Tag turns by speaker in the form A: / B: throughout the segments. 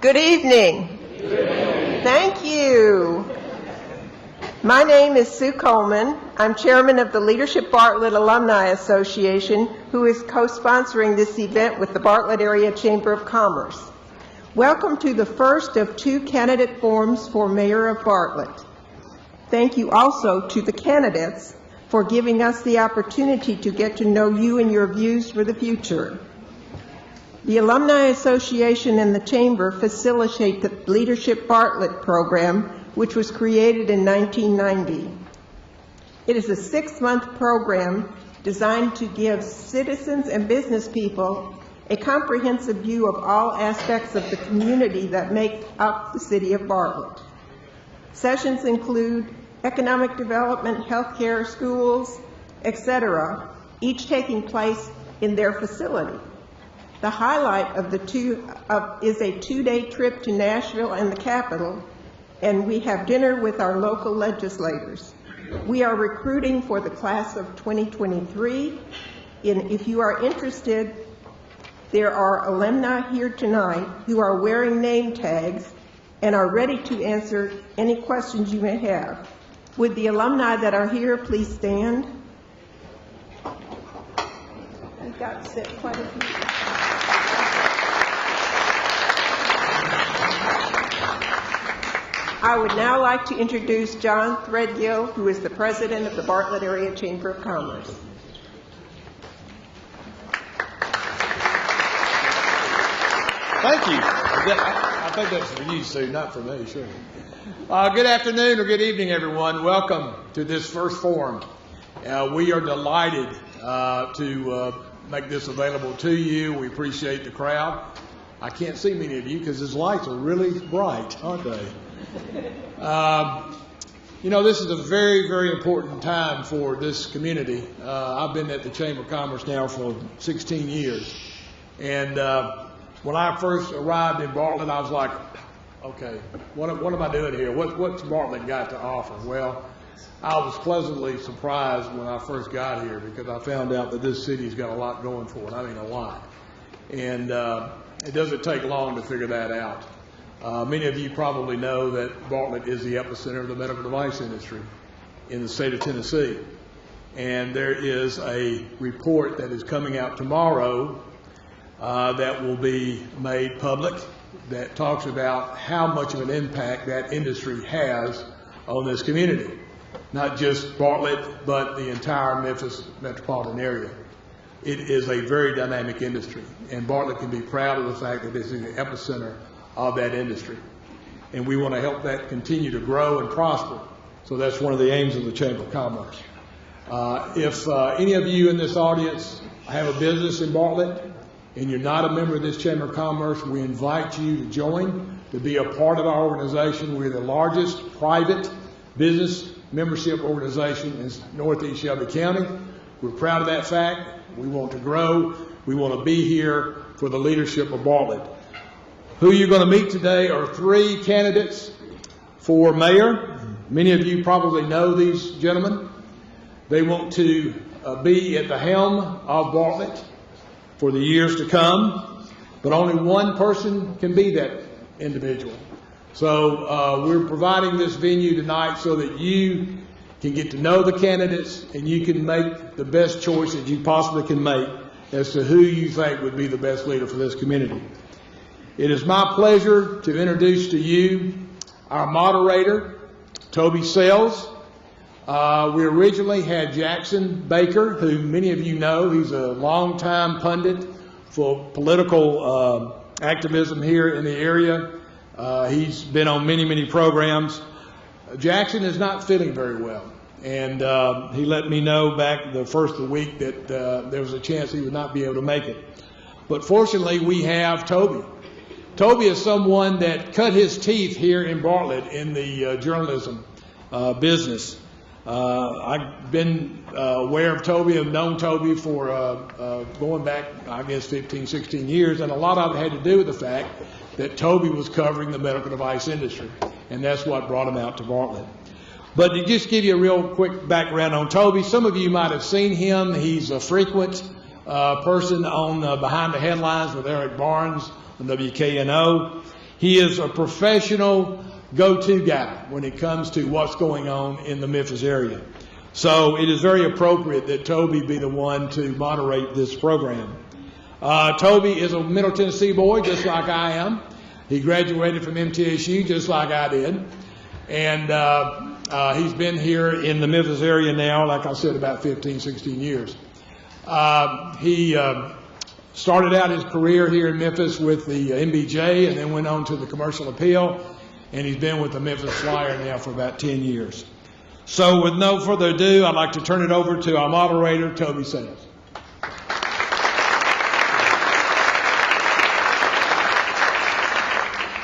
A: Good evening. Thank you. My name is Sue Coleman. I'm chairman of the Leadership Bartlett Alumni Association, who is co-sponsoring this event with the Bartlett Area Chamber of Commerce. Welcome to the first of 2 candidate forums for Mayor of Bartlett. Thank you also to the candidates for giving us the opportunity to get to know you and your views for the future. The Alumni Association and the Chamber facilitate the Leadership Bartlett program, which was created in 1990. It is a 6-month program designed to give citizens and business people a comprehensive view of all aspects of the community that make up the city of Bartlett. Sessions include economic development, healthcare, schools, etc., each taking place in their facility. The highlight of the is a 2-day trip to Nashville and the capital, and we have dinner with our local legislators. We are recruiting for the class of 2023. If you are interested, there are alumni here tonight who are wearing name tags and are ready to answer any questions you may have. Would the alumni that are here please stand? We've got quite a few. I would now like to introduce John Threadgill, who is the president of the Bartlett Area Chamber of Commerce.
B: Thank you. I think that's for you, Sue, not for me, sure. Good afternoon or good evening, everyone. Welcome to this first forum. We are delighted to make this available to you. We appreciate the crowd. I can't see many of you because his lights are really bright, aren't they? You know, this is a very, very important time for this community. I've been at the Chamber of Commerce now for 16 years. And when I first arrived in Bartlett, I was like, okay, what am I doing here? What's Bartlett got to offer? Well, I was pleasantly surprised when I first got here because I found out that this city's got a lot going for it. I mean, a lot. And it doesn't take long to figure that out. Many of you probably know that Bartlett is the epicenter of the medical device industry in the state of Tennessee. And there is a report that is coming out tomorrow that will be made public that talks about how much of an impact that industry has on this community. Not just Bartlett, but the entire Memphis metropolitan area. It is a very dynamic industry, and Bartlett can be proud of the fact that it's in the epicenter of that industry. And we want to help that continue to grow and prosper. So that's one of the aims of the Chamber of Commerce. If any of you in this audience have a business in Bartlett and you're not a member of this Chamber of Commerce, we invite you to join, to be a part of our organization. We're the largest private business membership organization in Northeast Shelby County. We're proud of that fact. We want to grow. We want to be here for the leadership of Bartlett. Who you're going to meet today are 3 candidates for mayor. Many of you probably know these gentlemen. They want to be at the helm of Bartlett for the years to come, but only one person can be that individual. So we're providing this venue tonight so that you can get to know the candidates and you can make the best choice that you possibly can make as to who you think would be the best leader for this community. It is my pleasure to introduce to you our moderator, Toby Sells. We originally had Jackson Baker, who many of you know. He's a longtime pundit for political activism here in the area. He's been on many, many programs. Jackson is not feeling very well, and he let me know back the first of the week that there was a chance he would not be able to make it. But fortunately, we have Toby. Toby is someone that cut his teeth here in Bartlett in the journalism business. I've been aware of Toby, I've known Toby for going back, I guess, 15, 16 years, and a lot of it had to do with the fact that Toby was covering the medical device industry, and that's what brought him out to Bartlett. But to just give you a real quick background on Toby, some of you might have seen him. He's a frequent person on Behind the Headlines with Eric Barnes on WKNO. He is a professional go-to guy when it comes to what's going on in the Memphis area. So it is very appropriate that Toby be the one to moderate this program. Toby is a Middle Tennessee boy, just like I am. He graduated from MTSU just like I did. And he's been here in the Memphis area now, like I said, about 15, 16 years. He started out his career here in Memphis with the MBJ and then went on to the Commercial Appeal, and he's been with the Memphis Flyer now for about 10 years. So with no further ado, I'd like to turn it over to our moderator, Toby Sales.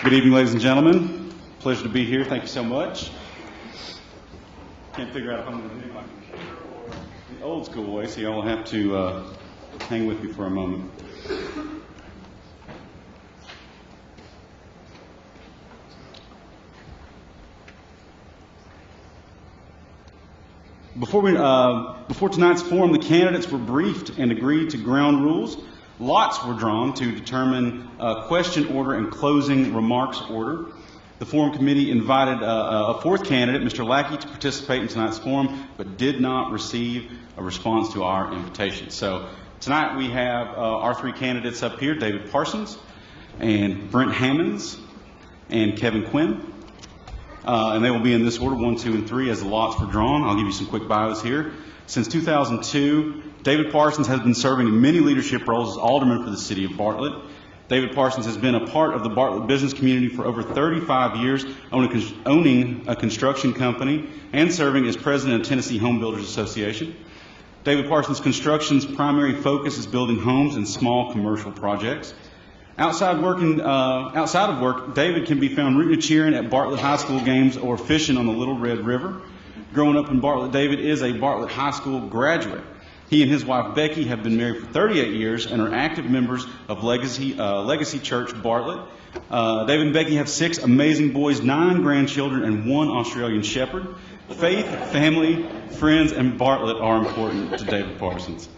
C: Good evening, ladies and gentlemen. Pleasure to be here. Thank you so much. Can't figure out if I'm going to do my computer or the old school way, so y'all will have to hang with me for a moment. Before tonight's forum, the candidates were briefed and agreed to ground rules. Lots were drawn to determine question order and closing remarks order. The forum committee invited a fourth candidate, Mr. Lackey, to participate in tonight's forum, but did not receive a response to our invitation. So tonight we have our three candidates up here, David Parsons and Brent Hammonds and Kevin Quinn. And they will be in this order, 1, 2, and 3, as the lots were drawn. I'll give you some quick bios here. Since 2002, David Parsons has been serving in many leadership roles as alderman for the city of Bartlett. David Parsons has been a part of the Bartlett business community for over 35 years, owning a construction company and serving as president of Tennessee Home Builders Association. David Parsons Construction's primary focus is building homes and small commercial projects. Outside of work, David can be found rooting and cheering at Bartlett High School games or fishing on the Little Red River. Growing up in Bartlett, David is a Bartlett High School graduate. He and his wife Becky have been married for 38 years and are active members of Legacy Church Bartlett. David and Becky have 6 amazing boys, 9 grandchildren, and 1 Australian Shepherd. Faith, family, friends, and Bartlett are important to David Parsons.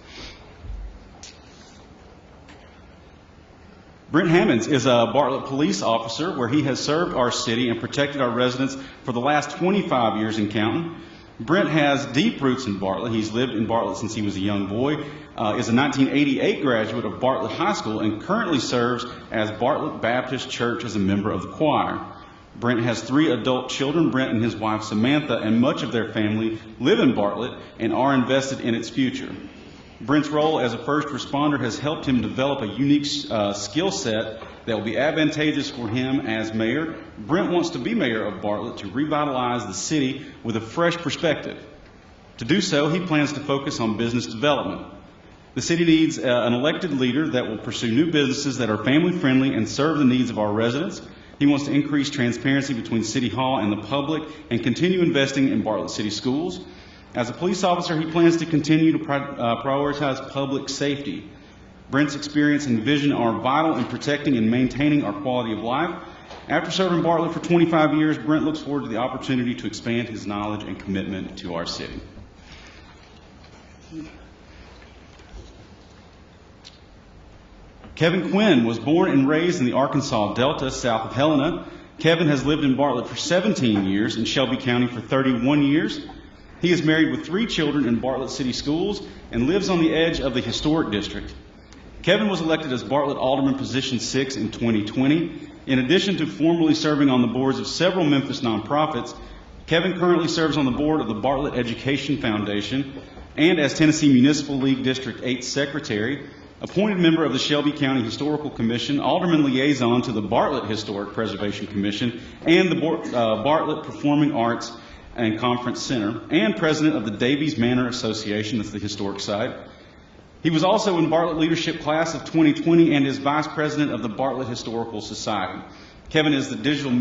C: Brent Hammonds is a Bartlett police officer where he has served our city and protected our residents for the last 25 years and counting. Brent has deep roots in Bartlett. He's lived in Bartlett since he was a young boy, is a 1988 graduate of Bartlett High School, and currently serves as Bartlett Baptist Church as a member of the choir. Brent has 3 adult children. Brent and his wife Samantha and much of their family live in Bartlett and are invested in its future. Brent's role as a first responder has helped him develop a unique skill set that will be advantageous for him as mayor. Brent wants to be mayor of Bartlett to revitalize the city with a fresh perspective. To do so, he plans to focus on business development. The city needs an elected leader that will pursue new businesses that are family-friendly and serve the needs of our residents. He wants to increase transparency between City Hall and the public and continue investing in Bartlett City Schools. As a police officer, he plans to continue to prioritize public safety. Brent's experience and vision are vital in protecting and maintaining our quality of life. After serving Bartlett for 25 years, Brent looks forward to the opportunity to expand his knowledge and commitment to our city. Kevin Quinn was born and raised in the Arkansas Delta, south of Helena. Kevin has lived in Bartlett for 17 years and Shelby County for 31 years. He is married with 3 children in Bartlett City Schools and lives on the edge of the historic district. Kevin was elected as Bartlett Alderman Position 6 in 2020. In addition to formally serving on the boards of several Memphis nonprofits, Kevin currently serves on the board of the Bartlett Education Foundation and as Tennessee Municipal League District 8 Secretary, appointed member of the Shelby County Historical Commission, Alderman Liaison to the Bartlett Historic Preservation Commission, and the Bartlett Performing Arts and Conference Center, and president of the Davies Manor Association, that's the historic site. He was also in Bartlett Leadership Class of 2020 and is vice president of the Bartlett Historical Society. Kevin is the digital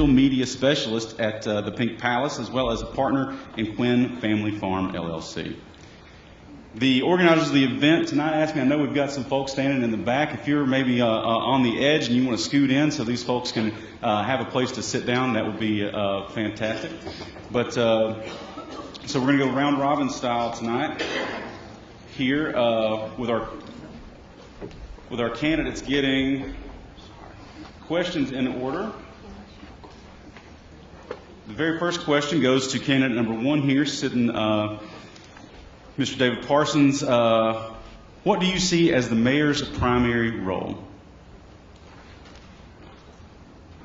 C: media specialist at the Pink Palace, as well as a partner in Quinn Family Farm LLC. The organizers of the event tonight asked me, I know we've got some folks standing in the back. If you're maybe on the edge and you want to scoot in so these folks can have a place to sit down, that would be fantastic. But so we're going to go round robin style tonight here with our candidates getting questions in order. The very first question goes to candidate number 1 here, sitting, Mr. David Parsons. What do you see as the mayor's primary role?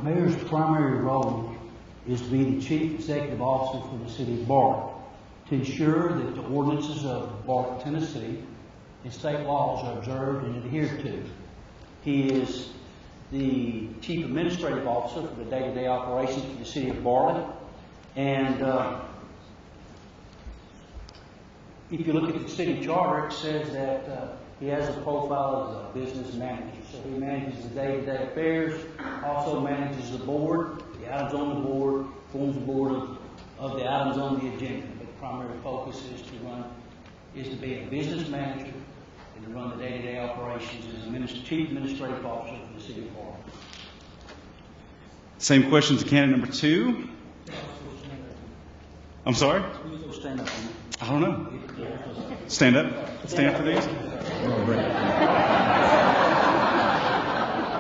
D: Mayor's primary role is to be the chief executive officer for the city of Bartlett, to ensure that the ordinances of Bartlett, Tennessee, and state laws are observed and adhered to. He is the chief administrative officer for the day-to-day operations for the city of Bartlett. And if you look at the city charter, it says that he has a profile as a business manager. So he manages the day-to-day affairs, also manages the board, the items on the board, forms the board of the items on the agenda. But the primary focus is to be a business manager and to run the day-to-day operations as a chief administrative officer for the city of Bartlett.
C: Same question to candidate number 2. I'm sorry?
D: Who's going to stand up on it?
C: I don't know. Stand up. Stand up for these.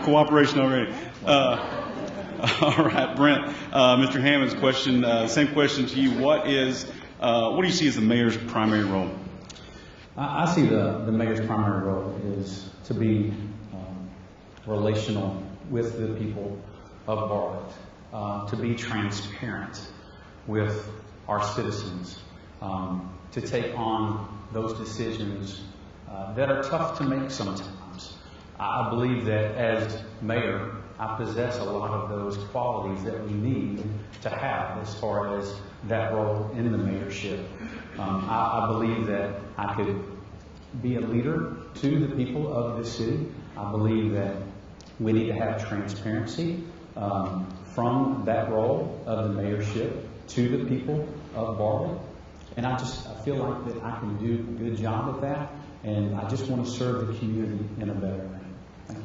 C: Cooperation already. All right, Brent. Mr. Hammond's question. Same question to you. What do you see as the mayor's primary role?
E: I see the mayor's primary role is to be relational with the people of Bartlett, to be transparent with our citizens, to take on those decisions that are tough to make sometimes. I believe that as mayor, I possess a lot of those qualities that we need to have as far as that role in the mayorship. I believe that I could be a leader to the people of this city. I believe that we need to have transparency from that role of the mayorship to the people of Bartlett. And I feel like that I can do a good job at that, and I just want to serve the community in a better way. Thank you.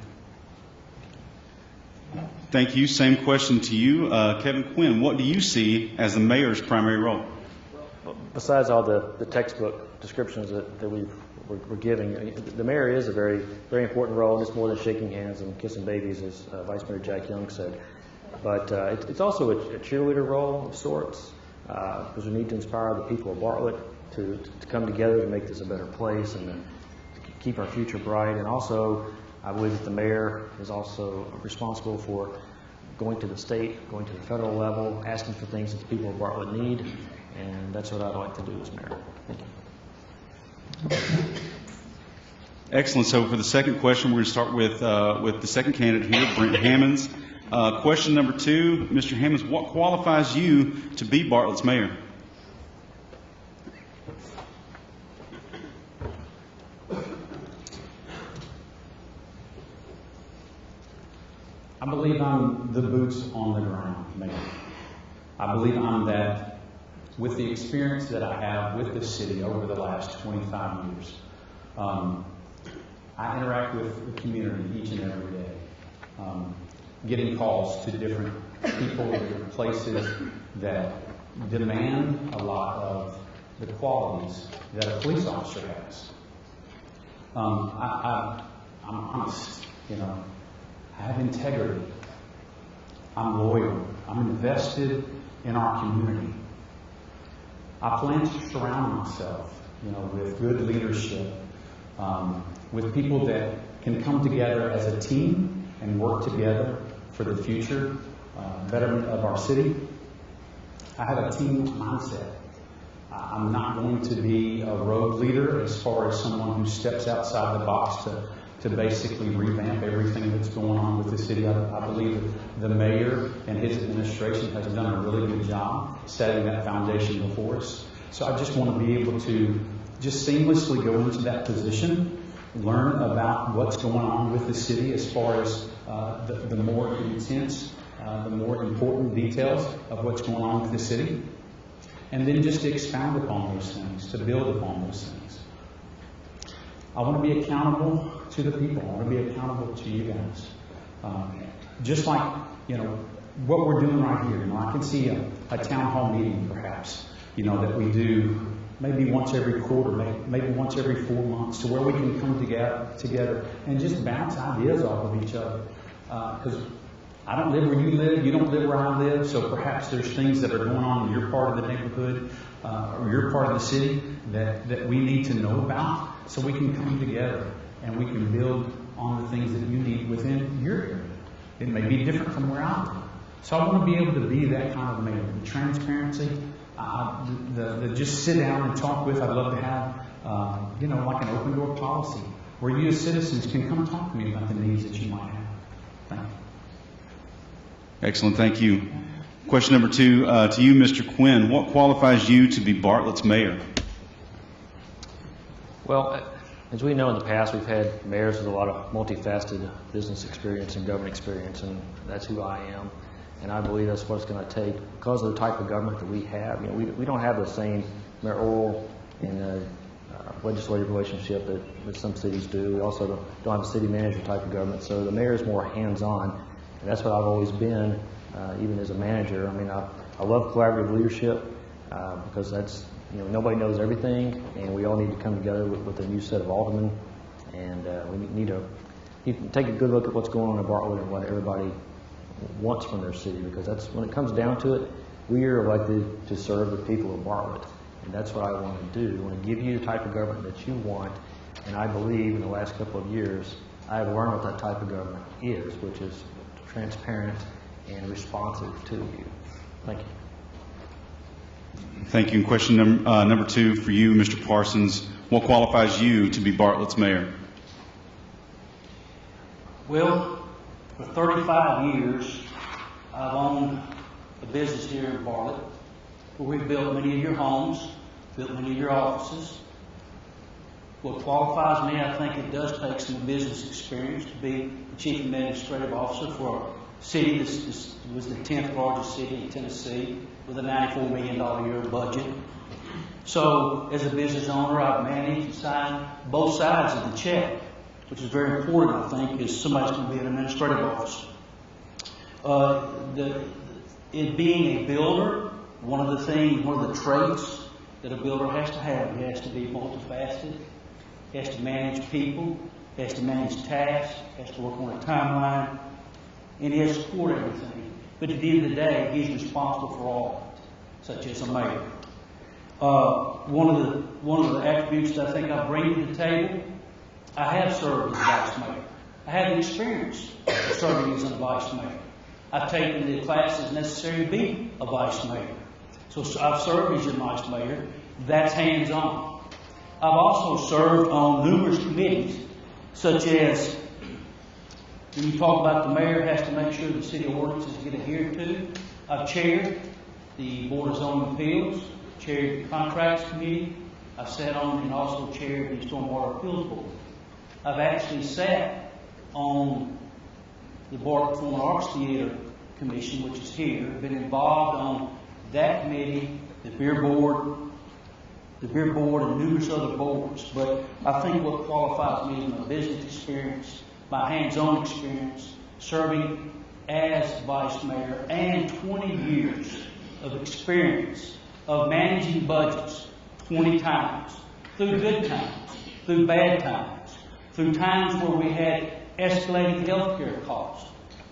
C: Thank you. Same question to you. Kevin Quinn, what do you see as the mayor's primary role?
F: Besides all the textbook descriptions that we're giving, the mayor is a very, very important role, and it's more than shaking hands and kissing babies, as Vice Mayor Jack Young said. But it's also a cheerleader role of sorts, because we need to inspire the people of Bartlett to come together to make this a better place and to keep our future bright. And also, I believe that the mayor is also responsible for going to the state, going to the federal level, asking for things that the people of Bartlett need, and that's what I'd like to do as mayor. Thank you.
C: Excellent. So for the second question, we're going to start with the second candidate here, Brent Hammonds. Question number 2, Mr. Hammonds, what qualifies you to be Bartlett's mayor?
E: I believe I'm the boots on the ground mayor. I believe I'm that, with the experience that I have with this city over the last 25 years. I interact with the community each and every day, getting calls to different people, different places that demand a lot of the qualities that a police officer has. I'm honest, I have integrity. I'm loyal. I'm invested in our community. I plan to surround myself, with good leadership, with people that can come together as a team and work together for the future betterment of our city. I have a team mindset. I'm not going to be a rogue leader as far as someone who steps outside the box to basically revamp everything that's going on with the city. I believe that the mayor and his administration has done a really good job setting that foundation before us. So I just want to be able to just seamlessly go into that position, learn about what's going on with the city as far as the more intense, the more important details of what's going on with the city, and then just to expound upon those things, to build upon those things. I want to be accountable to the people. I want to be accountable to you guys. Just like, what we're doing right here. I can see a town hall meeting, perhaps, that we do maybe once every quarter, maybe once every 4 months, to where we can come together and just bounce ideas off of each other. Because I don't live where you live, you don't live where I live, so perhaps there's things that are going on in your part of the neighborhood or your part of the city that we need to know about, so we can come together and we can build on the things that you need within your area. It may be different from where I live. So I want to be able to be that kind of mayor. The transparency, the just sit down and talk with. I'd love to have, like an open door policy where you as citizens can come talk to me about the needs that you might have. Thank you.
C: Excellent, thank you. Question number 2 to you, Mr. Quinn. What qualifies you to be Bartlett's mayor?
F: Well, as we know in the past, we've had mayors with a lot of multifaceted business experience and government experience, and that's who I am. And I believe that's what it's going to take because of the type of government that we have. We don't have the same mayoral and legislative relationship that some cities do. We also don't have a city manager type of government, so the mayor is more hands-on, and that's what I've always been, even as a manager. I love collaborative leadership because that's, nobody knows everything, and we all need to come together with a new set of aldermen, and we need to take a good look at what's going on in Bartlett and what everybody wants from their city, because that's when it comes down to it, we are elected to serve the people of Bartlett, and that's what I want to do. I want to give you the type of government that you want, and I believe in the last couple of years I have learned what that type of government is, which is transparent and responsive to you. Thank you.
C: Thank you. And question number 2 for you, Mr. Parsons. What qualifies you to be Bartlett's mayor?
D: Well, for 35 years, I've owned a business here in Bartlett where we've built many of your homes, built many of your offices. What qualifies me, I think it does take some business experience to be the chief administrative officer for a city that was the 10th largest city in Tennessee with a $94 million a year budget. So, as a business owner, I've managed and signed both sides of the check, which is very important, I think, is somebody's going to be an administrative officer. It being a builder, one of the traits that a builder has to have, he has to be multifaceted, he has to manage people, he has to manage tasks, he has to work on a timeline, and he has to support everything. But at the end of the day, he's responsible for all of it, such as a mayor. One of the attributes that I think I bring to the table, I have served as vice mayor. I have the experience of serving as a vice mayor. I've taken the classes necessary to be a vice mayor. So I've served as your vice mayor. That's hands-on. I've also served on numerous committees, such as when you talk about the mayor has to make sure the city ordinances get adhered to. I've chaired the Board of Zoning Appeals, chaired the Contracts Committee. I've sat on and also chaired the Stormwater Appeals Board. I've actually sat on the Bartlett Performing Arts Theater Commission, which is here. I've been involved on that committee, the beer board, and numerous other boards. But I think what qualifies me is my business experience, my hands-on experience, serving as vice mayor, and 20 years of experience of managing budgets 20 times, through good times, through bad times, through times where we had escalating health care costs,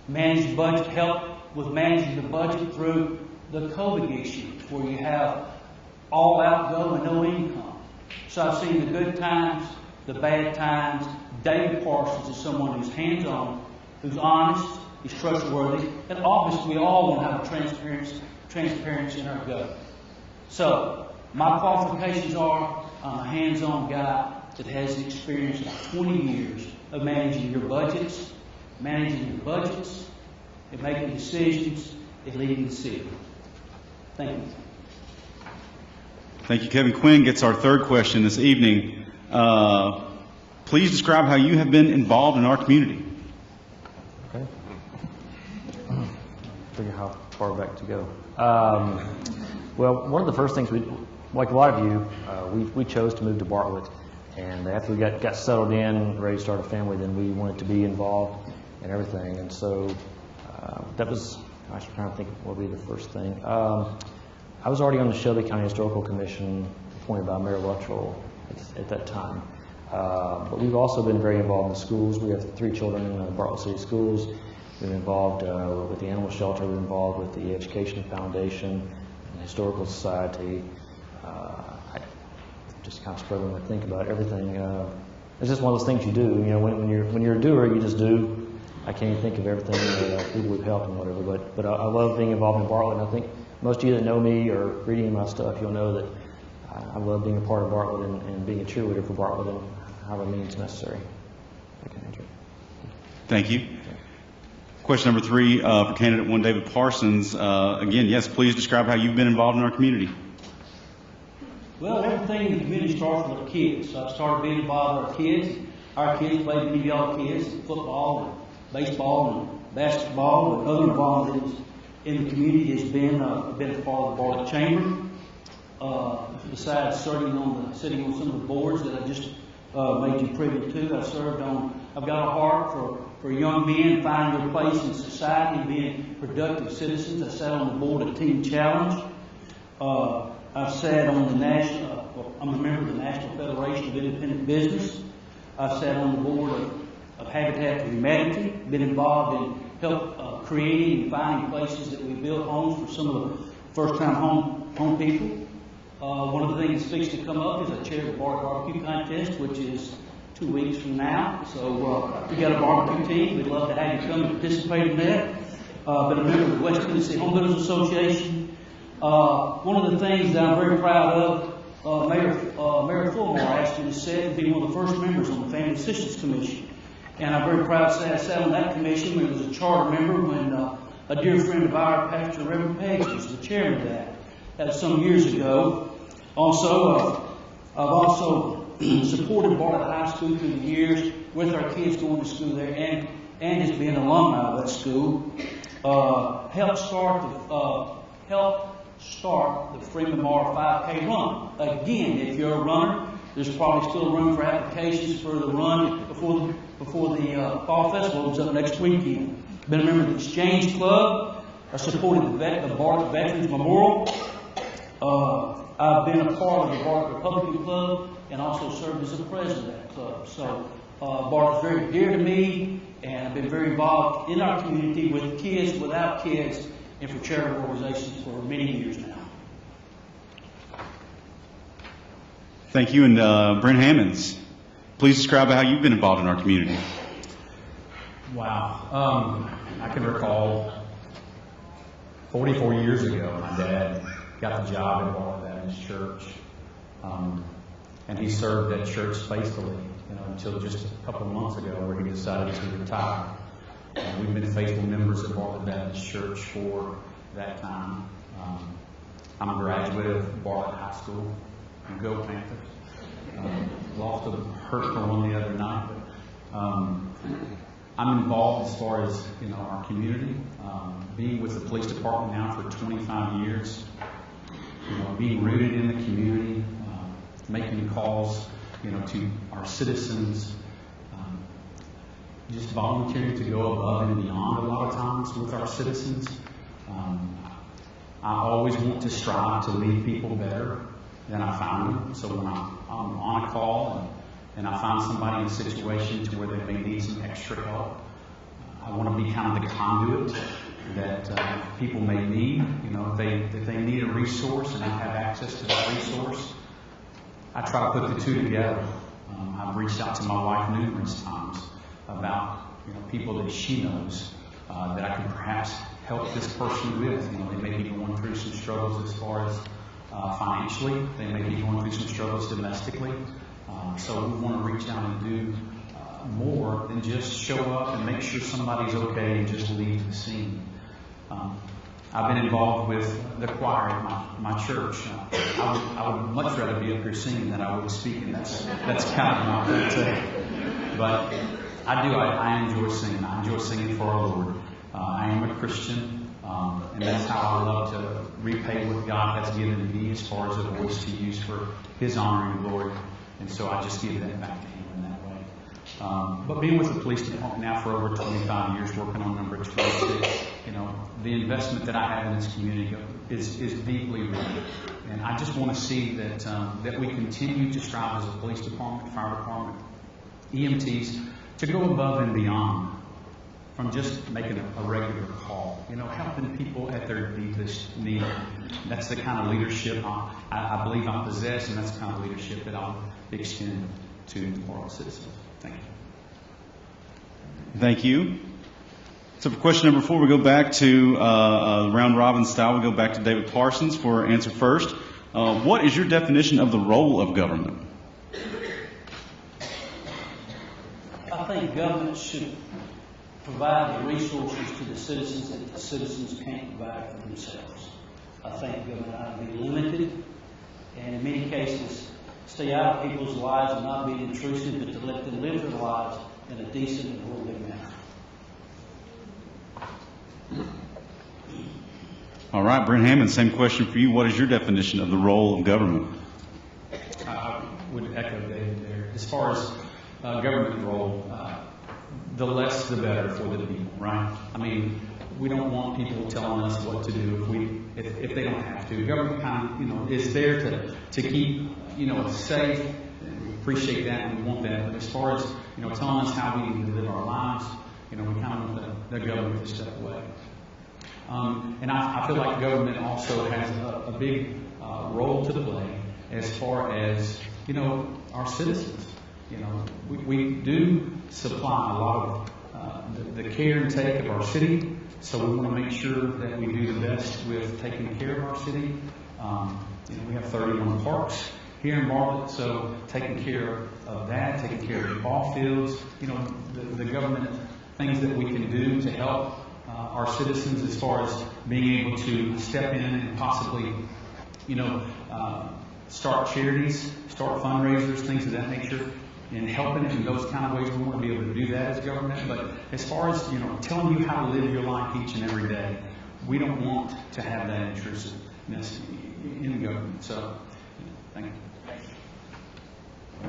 D: managed budget, help with managing the budget through the COVID issues where you have all outgo and no income. So I've seen the good times, the bad times. David Parsons is someone who's hands-on, who's honest, he's trustworthy, and obviously we all want to have transparency in our government. So my qualifications are, I'm a hands-on guy that has the experience of 20 years of managing budgets, and making decisions, and leading the city. Thank you.
C: Thank you. Kevin Quinn gets our third question this evening. Please describe how you have been involved in our community.
F: Okay. Figure how far back to go. Well, one of the first things like a lot of you, we chose to move to Bartlett, and after we got settled in, ready to start a family, then we wanted to be involved in everything, and so that was, I was trying to think what would be the first thing. I was already on the Shelby County Historical Commission, appointed by Mayor Luttrell at that time. But we've also been very involved in the schools. We have 3 children in Bartlett City Schools, We've been involved with the Animal Shelter. We're involved with the Education Foundation, the Historical Society. I just kind of struggling to think about everything. It's just one of those things you do. You know, when you're a doer, you just do. I can't even think of everything people we've helped and whatever. But I love being involved in Bartlett. And I think most of you that know me or reading my stuff, you'll know that I love being a part of Bartlett and being a cheerleader for Bartlett and however means necessary. Okay, Andrew.
C: Thank you. Question number 3 for candidate 1, David Parsons. Again, yes, please describe how you've been involved in our community.
D: Well, everything in the community starts with our kids. So I started being involved with our kids. Our kids played with y'all kids, football and baseball and basketball and other involvements in the community has been a part of the Bartlett Chamber. Besides sitting on some of the boards that I just made you privy to, I've got a heart for young men finding their place in society and being productive citizens. I sat on the board of Teen Challenge. I've sat on I'm a member of the National Federation of Independent Business. I've sat on the board of Habitat for Humanity, been involved in help creating and finding places that we build homes for some of the first-time home people. One of the things that's fixed to come up is I chair the barbecue contest, which is 2 weeks from now. So we got a barbecue team. We'd love to have you come and participate in that. Been a member of the West Tennessee Home Builders Association. One of the things that I'm very proud of, Mayor Fulmore asked me to sit and be one of the first members on the Family Assistance Commission. And I'm very proud to say I sat on that commission when I was a charter member when a dear friend of ours, Pastor Reverend Page, was the chairman of that. That was some years ago. Also, I've also supported Bartlett High School through the years with our kids going to school there and as being an alumni of that school. Helped start the Freeman Memorial 5K run. Again, if you're a runner, there's probably still room for applications for the run before the Fall Festival is up next weekend. Been a member of the Exchange Club. I supported the Bartlett Veterans Memorial. I've been a part of the Bartlett Republican Club and also served as the president of that club. So Bartlett's very dear to me, and I've been very involved in our community with kids, without kids, and for charitable organizations for many years now.
C: Thank you. And Brent Hammonds, please describe how you've been involved in our community.
E: Wow. I can recall 44 years ago, my dad got the job at Bartlett Baptist Church. And he served that church faithfully, until just a couple of months ago where he decided to retire. We've been faithful members of Bartlett Baptist Church for that time. I'm a graduate of Bartlett High School. Go Panthers. Lost a hurtful one the other night. But, I'm involved as far as our community. Being with the police department now for 25 years. Being rooted in the community, making calls, to our citizens, just volunteering to go above and beyond a lot of times with our citizens. I always want to strive to leave people better than I found them. So when I'm on a call and I find somebody in a situation to where they may need some extra help, I want to be kind of the conduit that people may need. If they need a resource and I have access to that resource, I try to put the two together. I've reached out to my wife numerous times about people that she knows that I can perhaps help this person with. They may be going through some struggles as far as financially. They may be going through some struggles domestically. So we want to reach out and do more than just show up and make sure somebody's okay and just leave the scene. I've been involved with the choir at my church. I would much rather be up here singing than I would speaking. That's kind of my forte. But I enjoy singing. I enjoy singing for our Lord. I am a Christian, and that's how I love to repay what God has given me as far as a voice to use for His honor and glory. And so I just give that back to Him in that way. But being with the police department now for over 25 years, working on number 26, the investment that I have in this community is deeply rooted. And I just want to see that we continue to strive as a police department, fire department, EMTs, to go above and beyond from just making a regular call, helping people at their deepest need. That's the kind of leadership I believe I possess, and that's the kind of leadership that I'll extend to Bartlett citizens. Thank you.
C: Thank you. So for question number 4, we go back to round robin style. We go back to David Parsons for answer first. What is your definition of the role of government?
D: I think government should provide the resources to the citizens that the citizens can't provide for themselves. I think government ought to be limited, and in many cases, stay out of people's lives and not be intrusive, but to let them live their lives in a decent and orderly manner.
C: All right, Brent Hammond, same question for you. What is your definition of the role of government?
E: I would echo David there. As far as government role, the less the better for the people, right? I mean, we don't want people telling us what to do if they don't have to. Government kind of, is there to keep, us safe. We appreciate that and we want that. But as far as, telling us how we need to live our lives, we kind of want the government to step away. And I feel like government also has a big role to play as far as, our citizens. We do supply a lot of the care and take of our city, so we want to make sure that we do the best with taking care of our city. We have 31 parks here in Bartlett, so taking care of that, taking care of the ball fields, the government things that we can do to help our citizens as far as being able to step in and possibly, start charities, start fundraisers, things of that nature, and helping in those kind of ways. We want to be able to do that as government. But as far as, telling you how to live your life each and every day, we don't want to have that intrusiveness in government. So, thank you.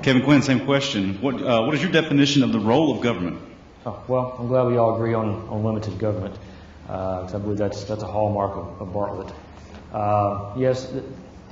C: Kevin Quinn, same question. What is your definition of the role of government?
F: Oh, well, I'm glad we all agree on limited government, because I believe that's a hallmark of Bartlett. Yes, the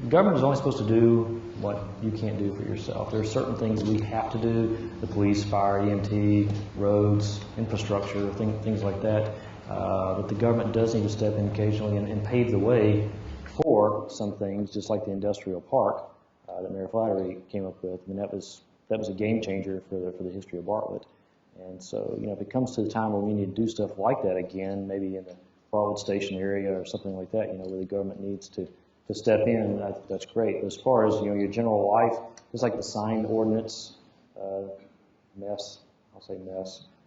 F: government is only supposed to do what you can't do for yourself. There are certain things we have to do: the police, fire, EMT, roads, infrastructure, things like that. But the government does need to step in occasionally and pave the way for some things, just like the industrial park that Mayor Flattery came up with. I mean, that was a game changer for the history of Bartlett. And so, if it comes to the time where we need to do stuff like that again, maybe in the Bartlett Station area or something like that, where the government needs to step in, that's great. But as far as, your general life, just like the sign ordinance mess,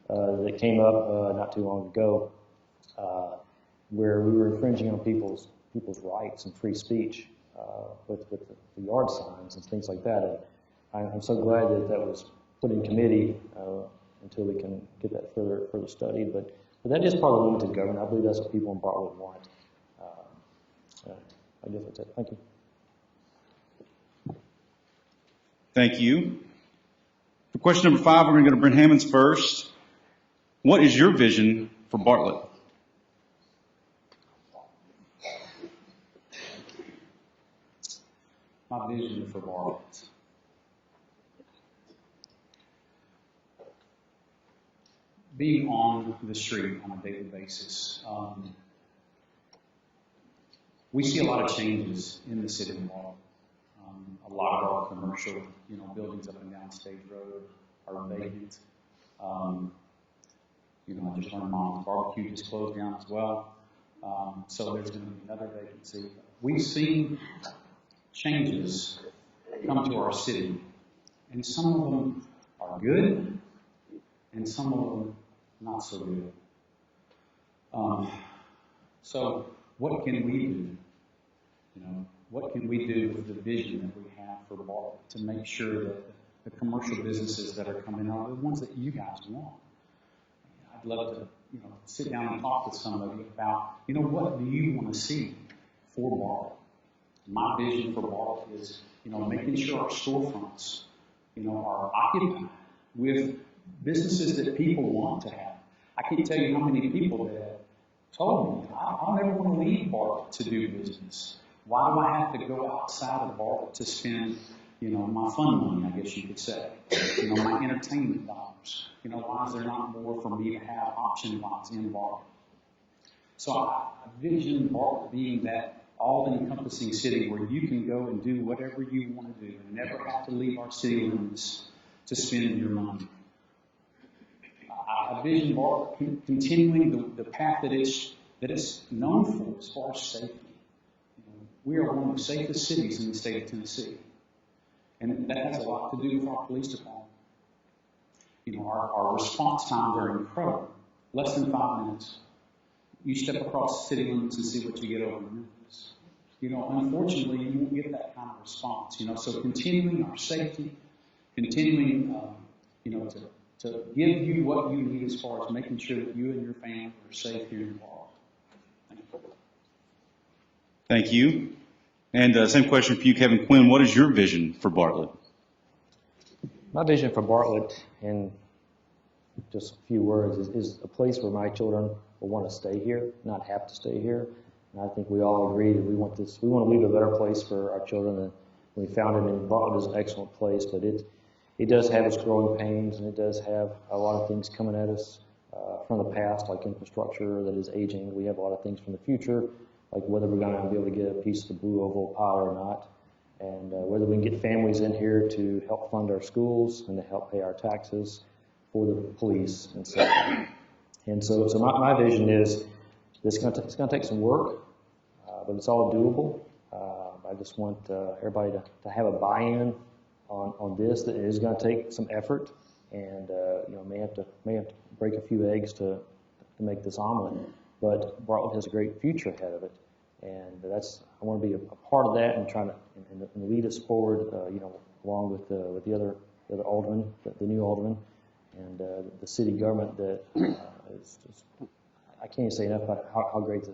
F: that came up not too long ago, where we were infringing on people's rights and free speech with the yard signs and things like that. And I'm so glad that was put in committee until we can get that further study. But that is part of limited government. I believe that's what people in Bartlett want. I guess that's it. Thank you.
C: Thank you. For question number 5, we're going to go to Brent Hammonds first. What is your vision for Bartlett?
E: My vision for Bartlett. Being on the street on a daily basis. We see a lot of changes in the city of Bartlett. A lot of our commercial, buildings up and down Stage Road are vacant. I just learned Mom's Barbecue just closed down as well. So there's going to be another vacancy. We've seen changes come to our city, and some of them are good, and some of them not so good. So what can we do? What can we do with the vision that we have for Bartlett to make sure that the commercial businesses that are coming out are the ones that you guys want? I'd love to, sit down and talk with somebody about, what do you want to see for Bartlett? My vision for Bartlett is, making sure our storefronts, are occupied with businesses that people want to have. I can't tell you how many people that have told me, I never want to leave Bartlett to do business. Why do I have to go outside of Bartlett to spend, my fun money, I guess you could say, my entertainment dollars. Why is there not more for me to have option lots in Bartlett? So I envision Bartlett being that all-encompassing city where you can go and do whatever you want to do and never have to leave our city limits to spend your money. I envision Bartlett continuing the path that it's known for as far as safety. We are one of the safest cities in the state of Tennessee. And that has a lot to do with our police department. Our response times are incredible. Less than 5 minutes. You step across the city limits and see what you get over in Memphis. Unfortunately, you won't get that kind of response. So continuing our safety, continuing, to give you what you need as far as making sure that you and your family are safe here in Bartlett.
C: Thank you. And same question for you, Kevin Quinn. What is your vision for Bartlett?
F: My vision for Bartlett, in just a few words, is a place where my children will want to stay here, not have to stay here. And I think we all agree that we want to leave a better place for our children than we found it. And Bartlett is an excellent place, but it does have its growing pains, and it does have a lot of things coming at us from the past, like infrastructure that is aging. We have a lot of things from the future, like whether we're going to be able to get a piece of the blue oval pie or not, and whether we can get families in here to help fund our schools and to help pay our taxes for the police and so on. And so my vision is it's going to take some work, but it's all doable. I just want everybody to have a buy-in on this. That it is going to take some effort, and may have to break a few eggs to make this omelet. But Bartlett has a great future ahead of it, and I want to be a part of that and trying to and lead us forward. Along with the other aldermen, the new aldermen, and the city government that I can't even say enough about how great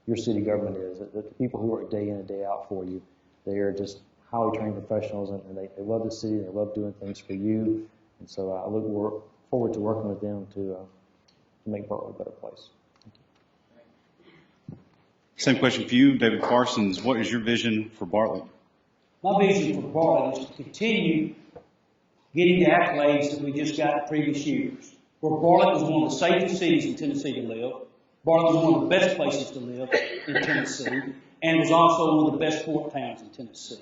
F: your city government is. The people who work day in and day out for you, they are just highly trained professionals, and they love the city, and they love doing things for you. And so I look forward to working with them to make Bartlett a better place.
C: Same question for you, David Parsons. What is your vision for Bartlett?
D: My vision for Bartlett is to continue getting the accolades that we just got in previous years. Where Bartlett was one of the safest cities in Tennessee to live. Bartlett was one of the best places to live in Tennessee, and was also one of the best port towns in Tennessee.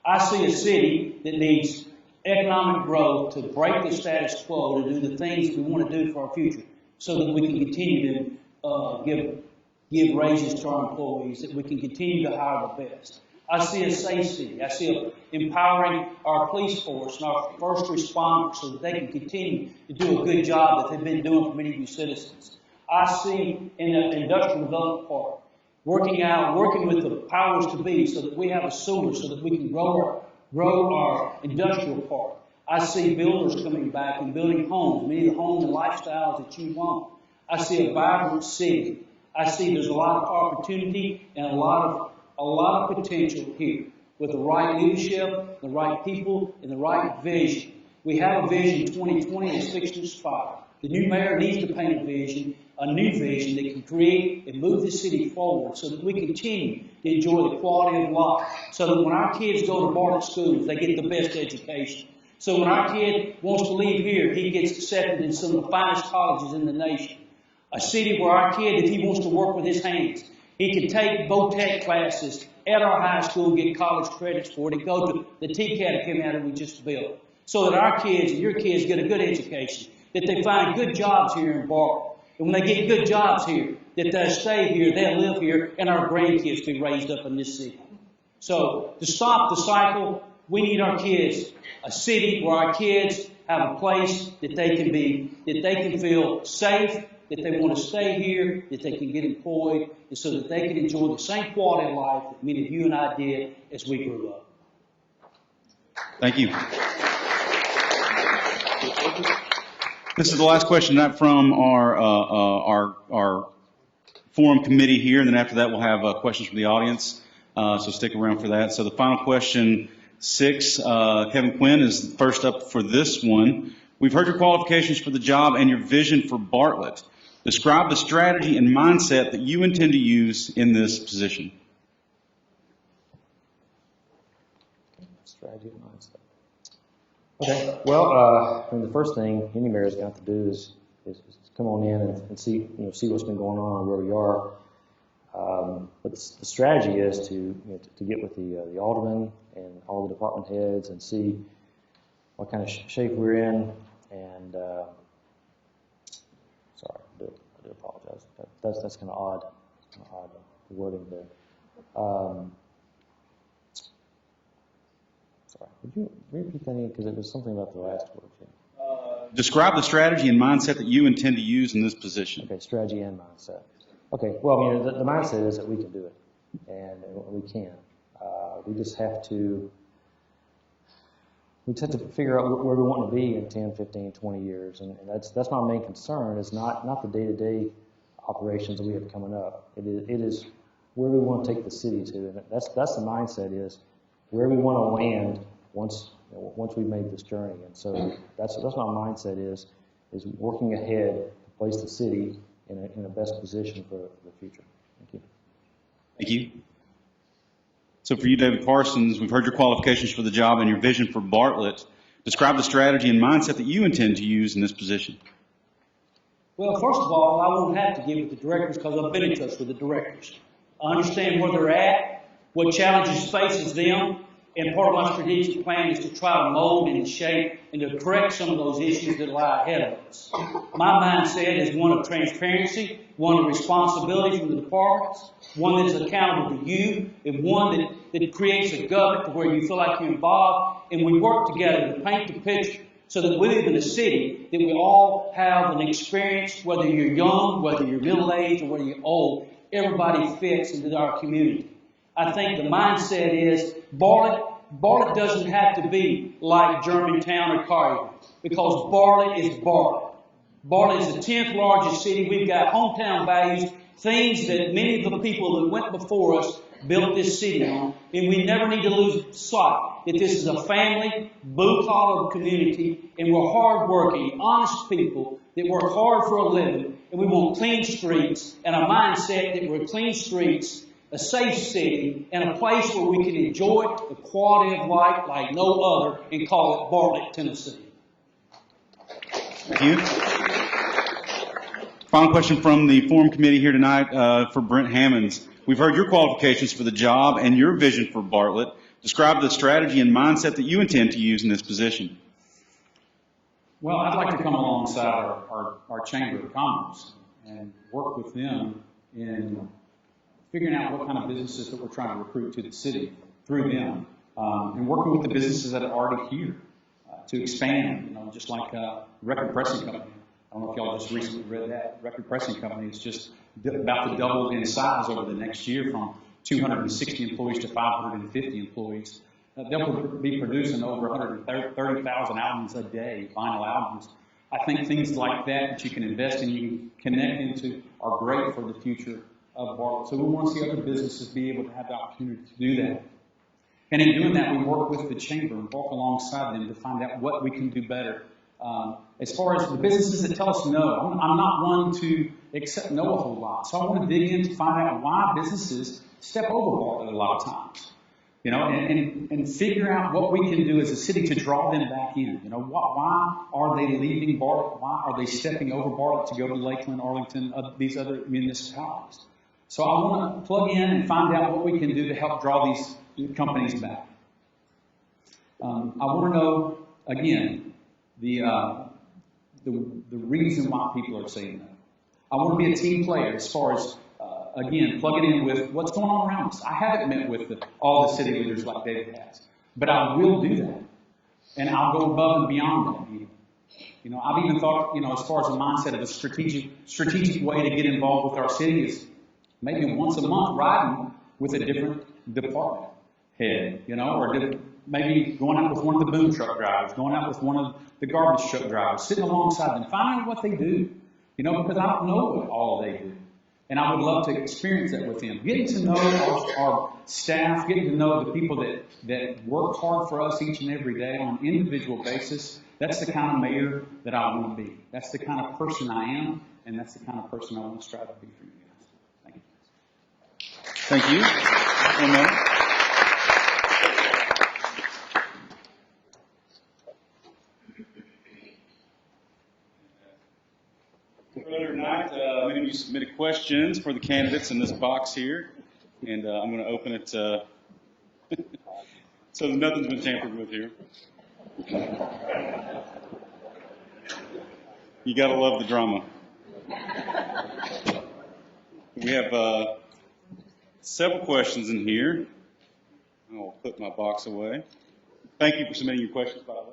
D: I see a city that needs economic growth to break the status quo, to do the things that we want to do for our future, so that we can continue to give raises to our employees, that we can continue to hire the best. I see a safe city. I see empowering our police force and our first responders so that they can continue to do a good job that they've been doing for many of you citizens. I see in an industrial development park, working with the powers to be so that we have a sewer so that we can grow our industrial park. I see builders coming back and building homes, many of the homes and lifestyles that you want. I see a vibrant city. I see there's a lot of opportunity and a lot of potential here with the right leadership, the right people, and the right vision. We have a vision 2020 that's fixed as fire. The new mayor needs to paint a new vision that can create and move the city forward so that we continue to enjoy the quality of life. So that when our kids go to Bartlett schools, they get the best education. So when our kid wants to leave here, he gets accepted in some of the finest colleges in the nation. A city where our kid, if he wants to work with his hands, he can take Vo-Tech classes at our high school, get college credits for it, and go to the TCAT academy that we just built. So that our kids and your kids get a good education, that they find good jobs here in Bartlett. And when they get good jobs here, that they'll stay here, they'll live here, and our grandkids be raised up in this city. So to stop the cycle, we need our kids, a city where our kids have a place that they can feel safe, that they want to stay here, that they can get employed, and so that they can enjoy the same quality of life that many of you and I did as we grew up.
C: Thank you. This is the last question, not from our forum committee here, and then after that we'll have questions from the audience, so stick around for that. So the final question, 6, Kevin Quinn is first up for this one. We've heard your qualifications for the job and your vision for Bartlett. Describe the strategy and mindset that you intend to use in this position.
F: strategy and mindset. Okay, well, I mean, the first thing any mayor's got to do is come on in and see what's been going on and where we are. But the strategy is to get with the aldermen and all the department heads and see what kind of shape we're in. And sorry, I do apologize. That's kind of odd. The wording there. Sorry, would you repeat that again? Because it was something about the last word.
C: Describe the strategy and mindset that you intend to use in this position.
F: Okay, strategy and mindset. Okay, well, I mean, the mindset is that we can do it, and we can. We just have to figure out where we want to be in 10, 15, 20 years, and that's my main concern. Is not the day-to-day operations that we have coming up. It is where we want to take the city to, and that's the mindset is where we want to land once we've made this journey. And so that's my mindset is working ahead to place the city in a best position for the future. Thank you.
C: Thank you. So for you, David Parsons, we've heard your qualifications for the job and your vision for Bartlett. Describe the strategy and mindset that you intend to use in this position.
D: Well, first of all, I won't have to give it to the directors because I've been in touch with the directors. I understand where they're at, what challenges faces them, and part of my strategic plan is to try to mold and shape and to correct some of those issues that lie ahead of us. My mindset is one of transparency, one of responsibility from the departments, one that's accountable to you, and one that creates a government to where you feel like you're involved, and we work together to paint the picture so that we live in a city that we all have an experience, whether you're young, whether you're middle-aged, or whether you're old, everybody fits into our community. I think the mindset is Bartlett doesn't have to be like Germantown or Collierville because Bartlett is Bartlett. Bartlett is the 10th largest city. We've got hometown values, things that many of the people that went before us built this city on, and we never need to lose sight that this is a family, blue-collar community, and we're hard-working, honest people that work hard for a living, and we want clean streets and a mindset that we're clean streets, a safe city, and a place where we can enjoy the quality of life like no other and call it Bartlett, Tennessee.
C: Thank you. Final question from the Forum Committee here tonight for Brent Hammonds. We've heard your qualifications for the job and your vision for Bartlett. Describe the strategy and mindset that you intend to use in this position.
E: Well, I'd like to come alongside our Chamber of Commerce and work with them in figuring out what kind of businesses that we're trying to recruit to the city through them, and working with the businesses that are already here to expand, just like Record Pressing Company. I don't know if y'all just recently read that. Record Pressing Company is just about to double in size over the next year from 260 employees to 550 employees. They'll be producing over 130,000 albums a day, vinyl albums. I think things like that you can invest in, you can connect into, are great for the future of Bartlett. So we want to see other businesses be able to have the opportunity to do that. And in doing that, we work with the Chamber and walk alongside them to find out what we can do better. As far as the businesses that tell us no, I'm not one to accept no a whole lot. So I want to dig in to find out why businesses step over Bartlett a lot of times. And figure out what we can do as a city to draw them back in. Why are they leaving Bartlett? Why are they stepping over Bartlett to go to Lakeland, Arlington, these other municipalities? So I want to plug in and find out what we can do to help draw these companies back. I want to know, again, the reason why people are saying no. I want to be a team player as far as, again, plugging in with what's going on around us. I haven't met with all the city leaders like David has, but I will do that. And I'll go above and beyond that even. I've even thought, as far as a mindset of a strategic way to get involved with our city is maybe once a month riding with a different department head, or maybe going out with one of the boom truck drivers, going out with one of the garbage truck drivers, sitting alongside them, finding out what they do, because I don't know what all they do. And I would love to experience that with them. Getting to know our staff, getting to know the people that work hard for us each and every day on an individual basis, that's the kind of mayor that I want to be. That's the kind of person I am, and that's the kind of person I want to strive to be for you guys. Thank you.
C: Thank you. One moment. you submitted questions for the candidates in this box here, and I'm going to open it so that nothing's been tampered with here. You got to love the drama. We have several questions in here. I'll put my box away. Thank you for submitting your questions, by the way.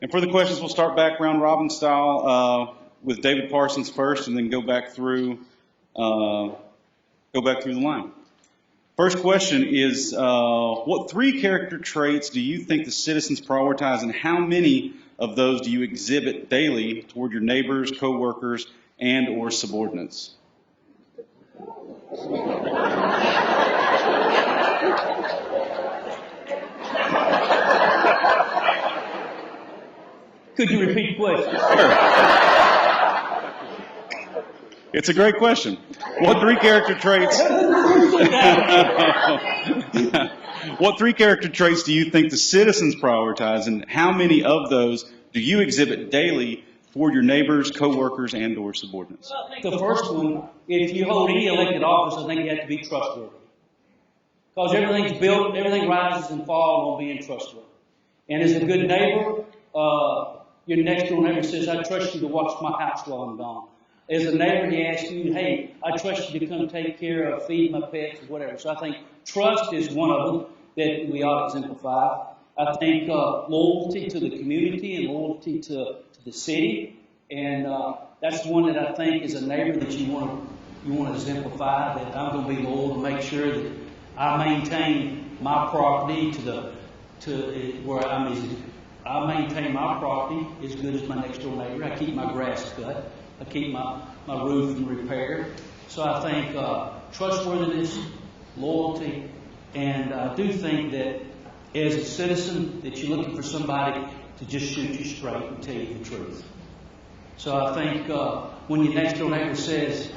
C: And for the questions, we'll start back round robin style with David Parsons first, and then go back through the line. First question is, what 3 character traits do you think the citizens prioritize, and how many of those do you exhibit daily toward your neighbors, coworkers, and/or subordinates?
D: Could you repeat the question?
C: It's a great question. What 3 character traits? What 3 character traits do you think the citizens prioritize, and how many of those do you exhibit daily for your neighbors, coworkers, and/or subordinates?
D: Well, I think the first one, if you hold any elected office, I think you have to be trustworthy. Because everything's built, everything rises and falls on being trustworthy. And as a good neighbor, your next door neighbor says, I trust you to watch my house while I'm gone. As a neighbor, he asks you, hey, I trust you to come take care of, feed my pets, or whatever. So I think trust is one of them that we ought to exemplify. I think loyalty to the community and loyalty to the city. And that's one that I think as a neighbor that you want to exemplify, that I'm going to be loyal to make sure that I maintain my property I maintain my property as good as my next door neighbor. I keep my grass cut. I keep my roof in repair. So I think trustworthiness, loyalty, and I do think that as a citizen that you're looking for somebody to just shoot you straight and tell you the truth. So I think when your next door neighbor says,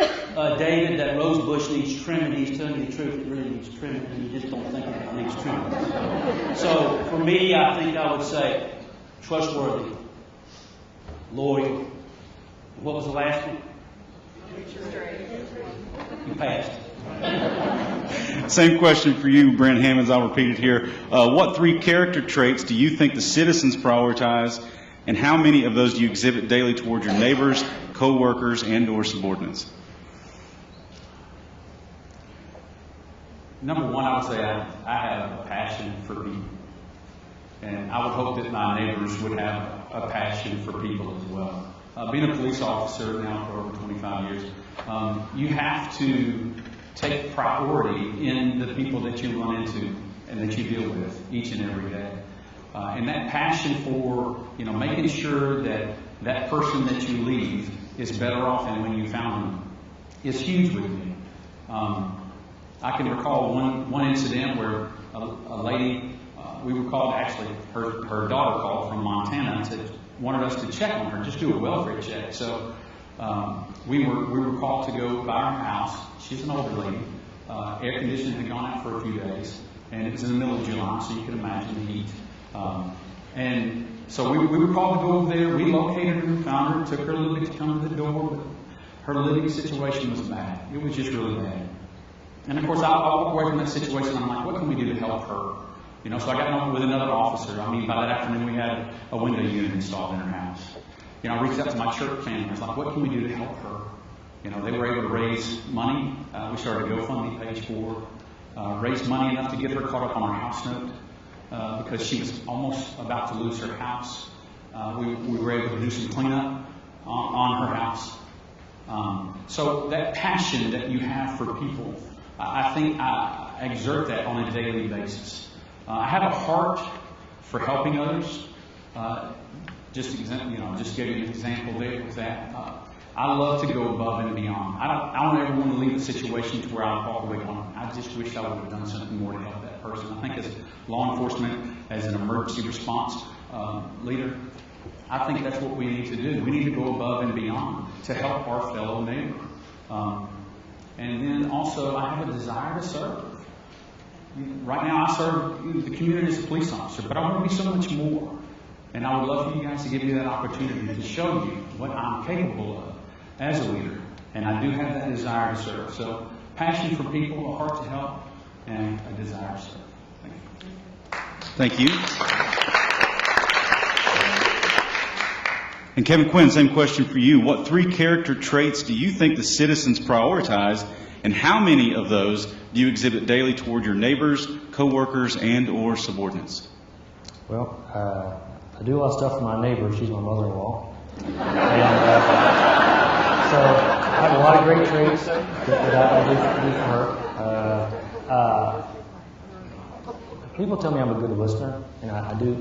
D: David, that rose bush needs trimming, he's telling you the truth, it really needs trimming, and you just don't think it needs trimming. So for me, I think I would say trustworthy, loyal. What was the last one? You passed.
C: Same question for you, Brent Hammonds. I'll repeat it here. What 3 character traits do you think the citizens prioritize, and how many of those do you exhibit daily toward your neighbors, co-workers, and/or subordinates?
E: Number one, I would say I have a passion for people. And I would hope that my neighbors would have a passion for people as well. Being a police officer now for over 25 years, you have to take priority in the people that you run into and that you deal with each and every day. And that passion for, making sure that that person that you leave is better off than when you found them is huge with me. I can recall one incident where a lady, we were called, actually, her daughter called from Montana and said, wanted us to check on her, just do a welfare check. So we were called to go by her house. She's an older lady. Air conditioning had gone out for a few days, and it was in the middle of July, so you can imagine the heat. And so we were called to go over there. We located her, found her, took her a little bit to come to the door, but her living situation was bad. It was just really bad. And of course, I walked away from that situation. I'm like, what can we do to help her? So I got on with another officer. By that afternoon, we had a window unit installed in her house. I reached out to my church family. I was like, what can we do to help her? They were able to raise money. We started a GoFundMe page for her. Raised money enough to get her caught up on her house note because she was almost about to lose her house. We were able to do some cleanup on her house. So that passion that you have for people, I think I exert that on a daily basis. I have a heart for helping others. Just giving an example there with that. I love to go above and beyond. I don't ever want to leave a situation to where I walk away going, I just wish I would have done something more to help that person. I think as law enforcement, as an emergency response leader, I think that's what we need to do. We need to go above and beyond to help our fellow neighbor. And then also, I have a desire to serve. Right now, I serve the community as a police officer, but I want to be so much more. And I would love for you guys to give me that opportunity to show you what I'm capable of as a leader. And I do have that desire to serve. So, passion for people, a heart to help, and a desire to serve. Thank you.
C: Thank you. And Kevin Quinn, same question for you. What 3 character traits do you think the citizens prioritize, and how many of those do you exhibit daily toward your neighbors, coworkers, and/or subordinates?
F: Well, I do a lot of stuff for my neighbor. She's my mother-in-law. And so I have a lot of great traits that I do for her. People tell me I'm a good listener, and I do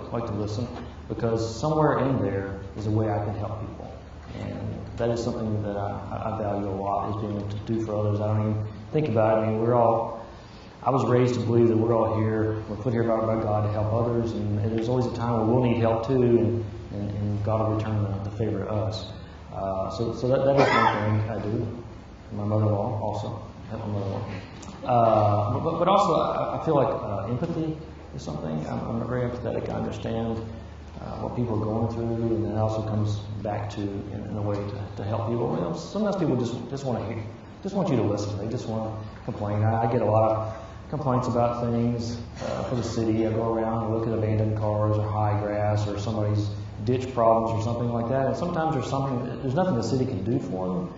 F: like to listen, because somewhere in there is a way I can help people. And that is something that I value a lot, is being able to do for others. I don't even think about it. I mean, I was raised to believe that we're all here, we're put here by God to help others, and there's always a time where we'll need help too, and God will return the favor to us. So that is one thing I do. My mother-in-law also, help my mother-in-law. But also, I feel like empathy is something. I'm very empathetic. I understand what people are going through, and that also comes back to in a way to help people. You know, sometimes people just want to hear, just want you to listen. They just want to complain. I get a lot of complaints about things for the city. I go around and look at abandoned cars or high grass or somebody's ditch problems or something like that. And sometimes there's nothing the city can do for them,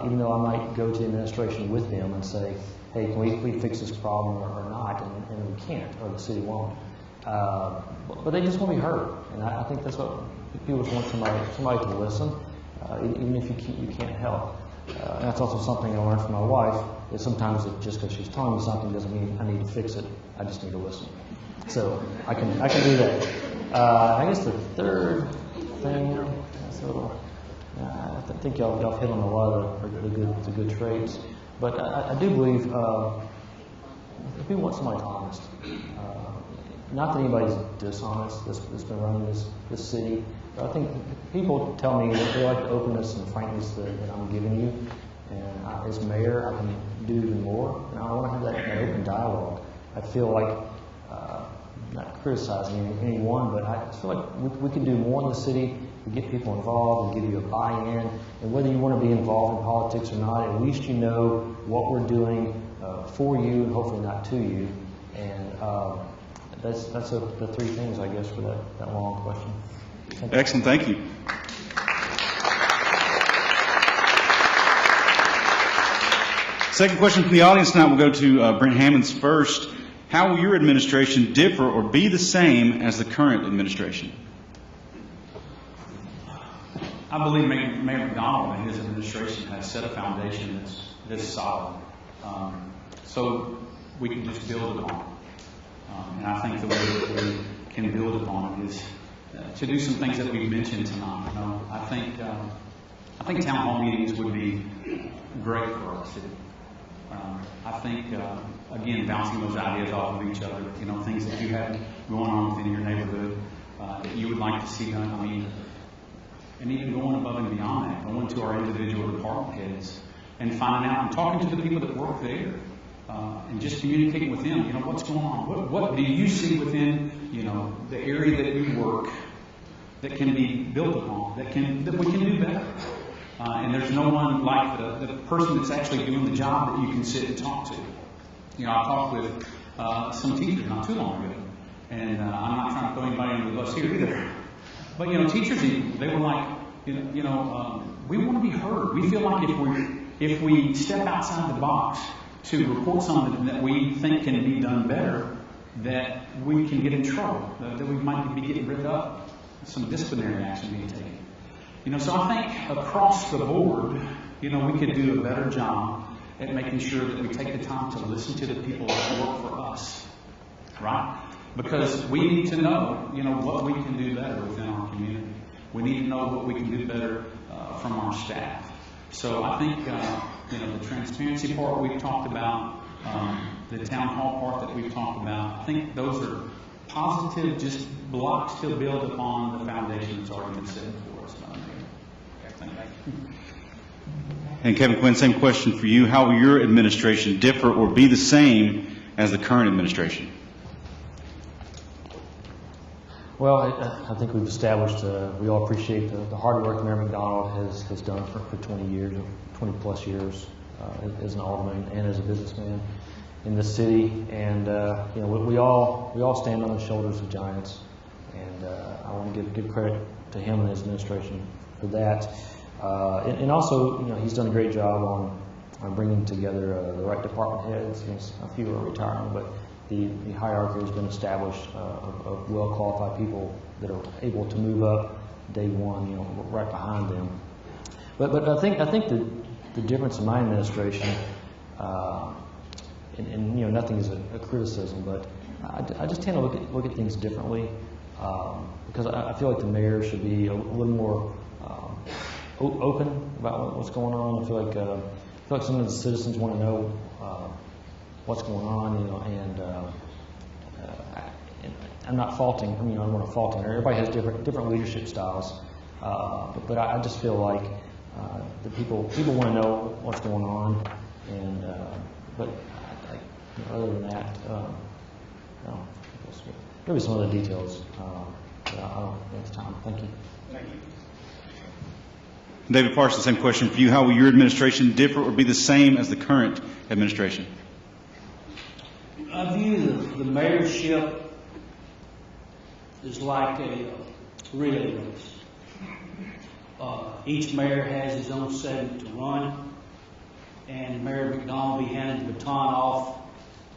F: even though I might go to the administration with them and say, hey, can we fix this problem or not? And we can't, or the city won't. But they just want to be heard, and I think that's what people just want, somebody to listen, even if you can't help. And that's also something I learned from my wife, is sometimes just because she's telling me something doesn't mean I need to fix it. I just need to listen. So I can do that. I guess the third thing, that's a little, I think y'all hit on a lot of the good traits, but I do believe people want somebody honest. Not that anybody's dishonest that's been running this city, but I think people tell me that they like the openness and frankness that I'm giving you. And as mayor, I can do even more. And I want to have that open dialogue. I feel like, not criticizing anyone, but I feel like we can do more in the city to get people involved and give you a buy-in. And whether you want to be involved in politics or not, at least you know what we're doing for you and hopefully not to you. And that's the 3 things, I guess, for that long question.
C: Excellent, thank you. Second question from the audience tonight will go to Brent Hammonds first. How will your administration differ or be the same as the current administration?
E: I believe Mayor McDonald and his administration has set a foundation that's solid. So we can just build upon it. And I think the way that we can build upon it is to do some things that we've mentioned tonight. You know, I think town hall meetings would be great for our city. I think, again, bouncing those ideas off of each other, you know, things that you have going on within your neighborhood that you would like to see done. I mean, and even going above and beyond that, going to our individual department heads and finding out and talking to the people that work there. And just communicating with them, you know, what's going on? What do you see within, you know, the area that you work that can be built upon, that we can do better? And there's no one like the person that's actually doing the job that you can sit and talk to. You know, I talked with some teachers not too long ago, and I'm not trying to throw anybody under the bus here either. But you know, teachers, they were like, we want to be heard. We feel like if we step outside the box to report something that we think can be done better, that we can get in trouble, that we might be getting rid of, some disciplinary action being taken. You know, so I think across the board, you know, we could do a better job at making sure that we take the time to listen to the people that work for us, right? Because we need to know, you know, what we can do better within our community. We need to know what we can do better from our staff. So I think, you know, the transparency part we've talked about, the town hall part that we've talked about, I think those are positive, just blocks to build upon the foundation that's already been set for us. Thank you.
C: And Kevin Quinn, same question for you. How will your administration differ or be the same as the current administration?
F: Well, I think we've established, we all appreciate the hard work Mayor McDonald has done for 20 years, 20 plus years as an alderman and as a businessman in this city. And you know, we all stand on the shoulders of giants. And I want to give credit to him and his administration for that. And also, you know, he's done a great job on bringing together the right department heads. You know, a few are retiring, but the hierarchy has been established of well-qualified people that are able to move up day one, you know, right behind them. But I think the difference in my administration, and you know, nothing is a criticism, but I just tend to look at things differently because I feel like the mayor should be a little more open about what's going on. I feel like some of the citizens want to know what's going on, you know, and I'm not faulting. I mean, I don't want to fault him. Everybody has different leadership styles, but I just feel like the people want to know what's going on, and but you know, other than that, no, maybe some other details. But I don't think it's time. Thank you.
C: Thank you. David Parsons, same question for you. How will your administration differ or be the same as the current administration?
D: I view the mayorship as like a relay race. Each mayor has his own segment to run, and Mayor McDonald will be handing the baton off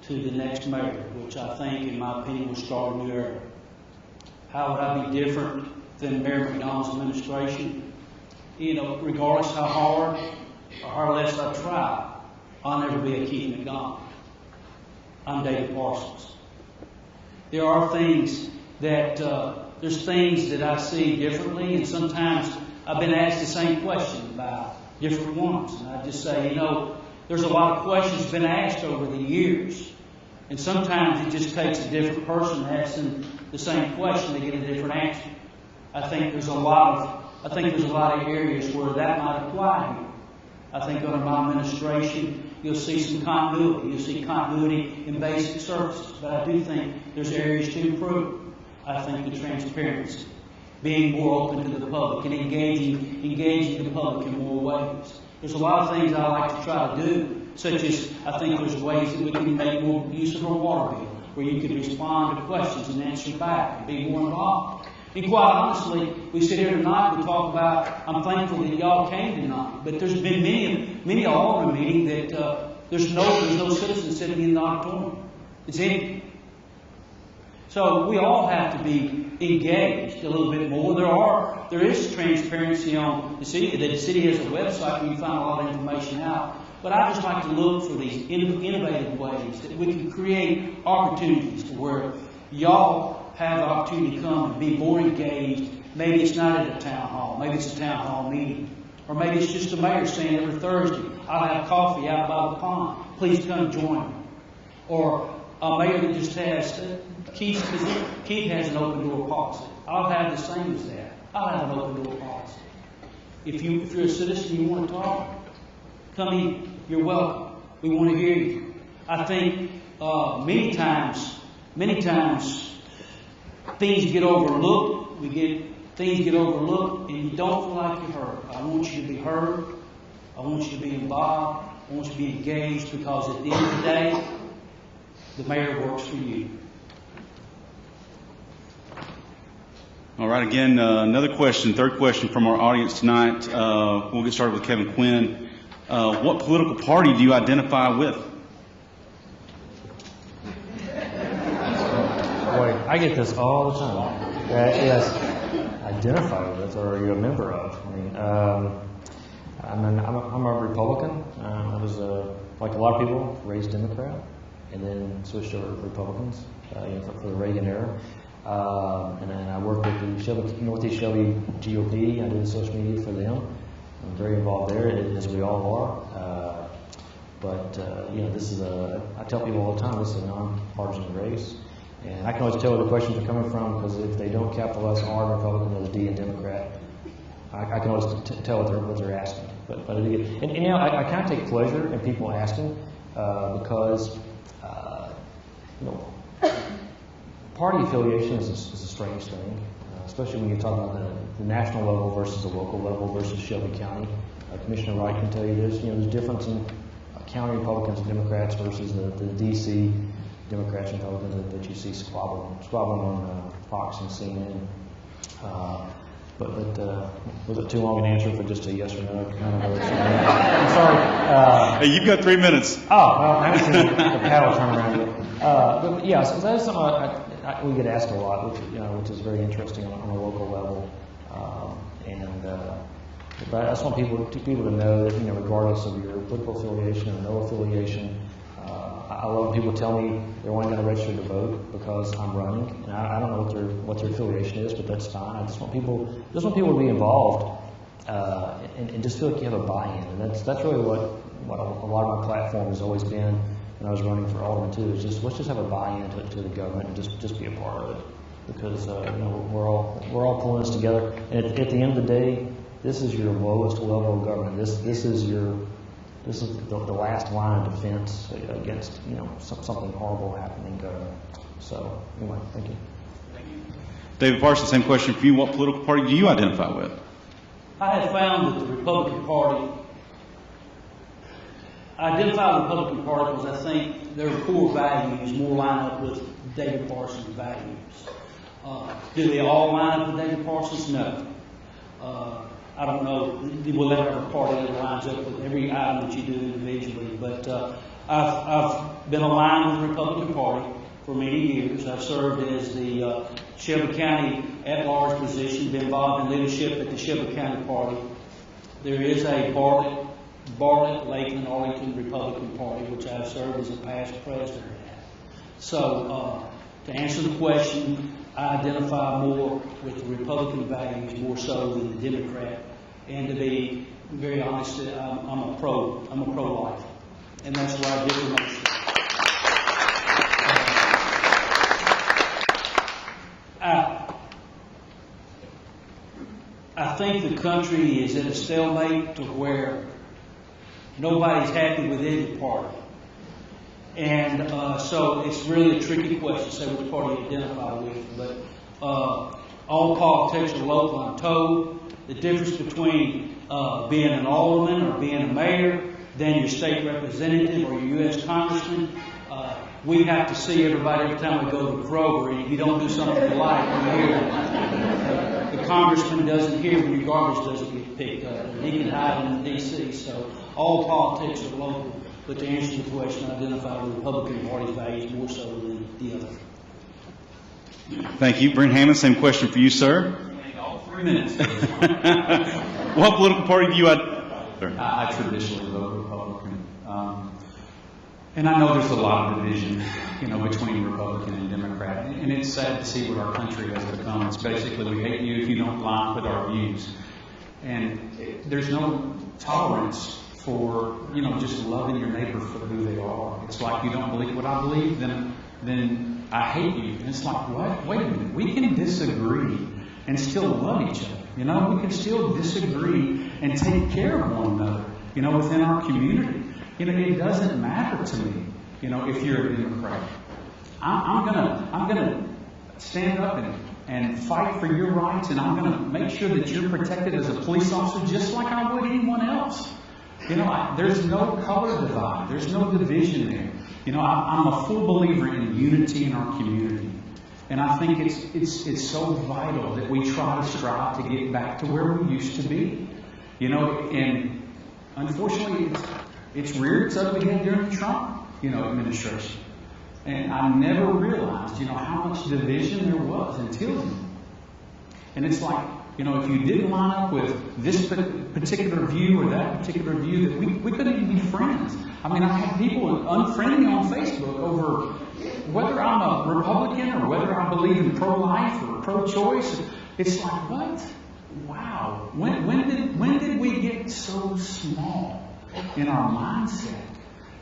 D: to the next mayor, which I think, in my opinion, will start a new era. How would I be different than Mayor McDonald's administration? You know, regardless how hard or how less I try, I'll never be a Keith McDonald. I'm David Parsons. There are things that, there's things that I see differently, and sometimes I've been asked the same question by different ones. And I just say, you know, there's a lot of questions been asked over the years. And sometimes it just takes a different person asking the same question to get a different answer. I think there's a lot of areas where that might apply here. I think under my administration, you'll see some continuity. You'll see continuity in basic services. But I do think there's areas to improve. I think the transparency, being more open to the public and engaging the public in more ways. There's a lot of things I like to try to do, such as I think there's ways that we can make more use of our water bill, where you can respond to questions and answer back and be more involved. And quite honestly, we sit here tonight and we talk about, I'm thankful that y'all came tonight, but there's been many alderman meeting that there's no citizen sitting in the auditorium. It's empty. So we all have to be engaged a little bit more. There is transparency on the city. The city has a website where you find a lot of information out. But I just like to look for these innovative ways that we can create opportunities to where y'all have the opportunity to come and be more engaged. Maybe it's not at a town hall. Maybe it's a town hall meeting. Or maybe it's just the mayor saying every Thursday, I'll have coffee out by the pond. Please come join me. Or a mayor that just has, Keith has an open door policy. I'll have the same as that. I'll have an open door policy. If you're a citizen and you want to talk, come in. You're welcome. We want to hear you. I think many times things get overlooked. Things get overlooked, and you don't feel like you're heard. I want you to be heard. I want you to be involved. I want you to be engaged, because at the end of the day, the mayor works for you.
C: All right, again, another question, third question from our audience tonight. We'll get started with Kevin Quinn. What political party do you identify with?
F: Boy, I get this all the time. Yes, identify with, or you're a member of. I mean, I'm a Republican. I was, like a lot of people, raised Democrat, and then switched over to Republicans for the Reagan era. And then I worked with the Northeast Shelby GOP. I did the social media for them. I'm very involved there, as we all are. But this is I tell people all the time, this is a nonpartisan race. And I can always tell where the questions are coming from, because if they don't capitalize on R, Republican, or the D in Democrat, I can always tell what they're asking. But I kind of take pleasure in people asking, because Party affiliation is a strange thing, especially when you're talking about the national level versus the local level versus Shelby County. Commissioner Wright can tell you there's difference in county Republicans and Democrats versus the D.C. Democrats and Republicans that you see squabbling on Fox and CNN. But was it too long an answer for just a yes or no kind of? I'm sorry.
C: Hey, you've got 3 minutes.
F: Oh, well, I haven't seen the paddle turn around yet. But yeah, so that is something we get asked a lot, which is very interesting on a local level. But I just want people to know that regardless of your political affiliation or no affiliation, I love when people tell me they're only going to register to vote because I'm running, and I don't know what their affiliation is, but that's fine. I just want people to be involved and just feel like you have a buy-in, and that's really what a lot of my platform has always been when I was running for alderman too. Is just let's just have a buy-in to the government and just be a part of it, because we're all pulling this together. And at the end of the day, this is your lowest level of government. This is the last line of defense against something horrible happening. So anyway, thank you.
C: David Parsons, same question for you. What political party do you identify with?
D: I have found that the Republican Party, I identify with the Republican Party because I think their core values more line up with David Parsons' values. Do they all line up with David Parsons? No. I don't know, will every party that lines up with every item that you do individually, but I've been aligned with the Republican Party for many years. I've served as the Shelby County at-large position, been involved in leadership at the Shelby County Party. There is a Bartlett, Lakeland, Arlington Republican Party, which I've served as a past president at. So, to answer the question, I identify more with the Republican values more so than the Democrat. And to be very honest, I'm a pro-life, and that's why I differ most. I think the country is at a stalemate to where nobody's happy with any party. And so it's really a tricky question to say which party you identify with. But all politics are local, I'm told. The difference between being an alderman or being a mayor, then your state representative or your U.S. congressman, we have to see everybody every time we go to Kroger. And if you don't do something you like, you hear the congressman doesn't hear when your garbage doesn't get picked up. And he can hide in D.C. So all politics are local. But to answer the question, I identify with the Republican Party's values more so than the other.
C: Thank you. Brent Hammond, same question for you, sir.
G: All 3 minutes.
C: What political party do you identify?
G: I traditionally vote Republican. And I know there's a lot of division, between Republican and Democrat. And it's sad to see what our country has become. It's basically we hate you if you don't line up with our views. And there's no tolerance for, just loving your neighbor for who they are. It's like you don't believe what I believe, then I hate you. And it's like, what? Wait a minute. We can disagree and still love each other. We can still disagree and take care of one another, within our community. It doesn't matter to me, if you're a Democrat. I'm gonna stand up and fight for your rights, and I'm gonna make sure that you're protected as a police officer just like I would anyone else. There's no color divide. There's no division there. I'm a full believer in unity in our community. And I think it's so vital that we try to strive to get back to where we used to be. And unfortunately, it's reared its ugly head during the Trump, administration. And I never realized, how much division there was until then. And it's like, if you didn't line up with this particular view or that particular view, that we couldn't even be friends. I mean, I've had people unfriend me on Facebook over whether I'm a Republican or whether I believe in pro-life or pro-choice. It's like, what? Wow. When did we get so small in our mindset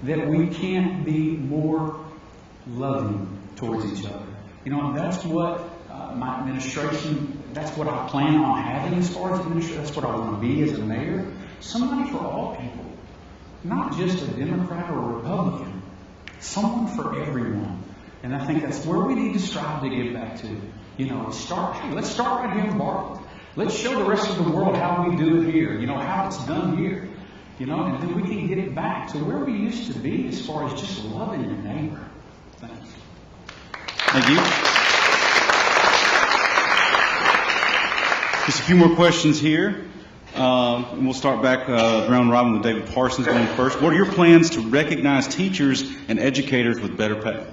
G: that we can't be more loving towards each other? That's what my administration, that's what I plan on having as far as administration. That's what I want to be as a mayor. Somebody for all people. Not just a Democrat or a Republican. Someone for everyone. And I think that's where we need to strive to get back to. You know, let's start right here in Bartlett. Let's show the rest of the world how we do it here, you know, how it's done here. You know, and then we can get it back to where we used to be as far as just loving your neighbor. Thanks.
C: Thank you. Just a few more questions here. We'll start back round robin with David Parsons going first. What are your plans to recognize teachers and educators with better pay?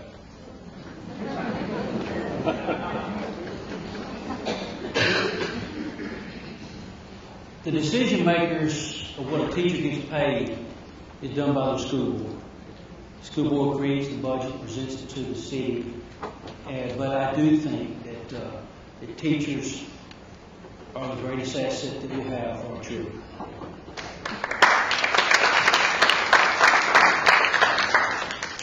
D: The decision makers of what a teacher gets paid is done by the school board. The school board creates the budget, presents it to the city, but I do think that teachers are the greatest asset that we have for our children.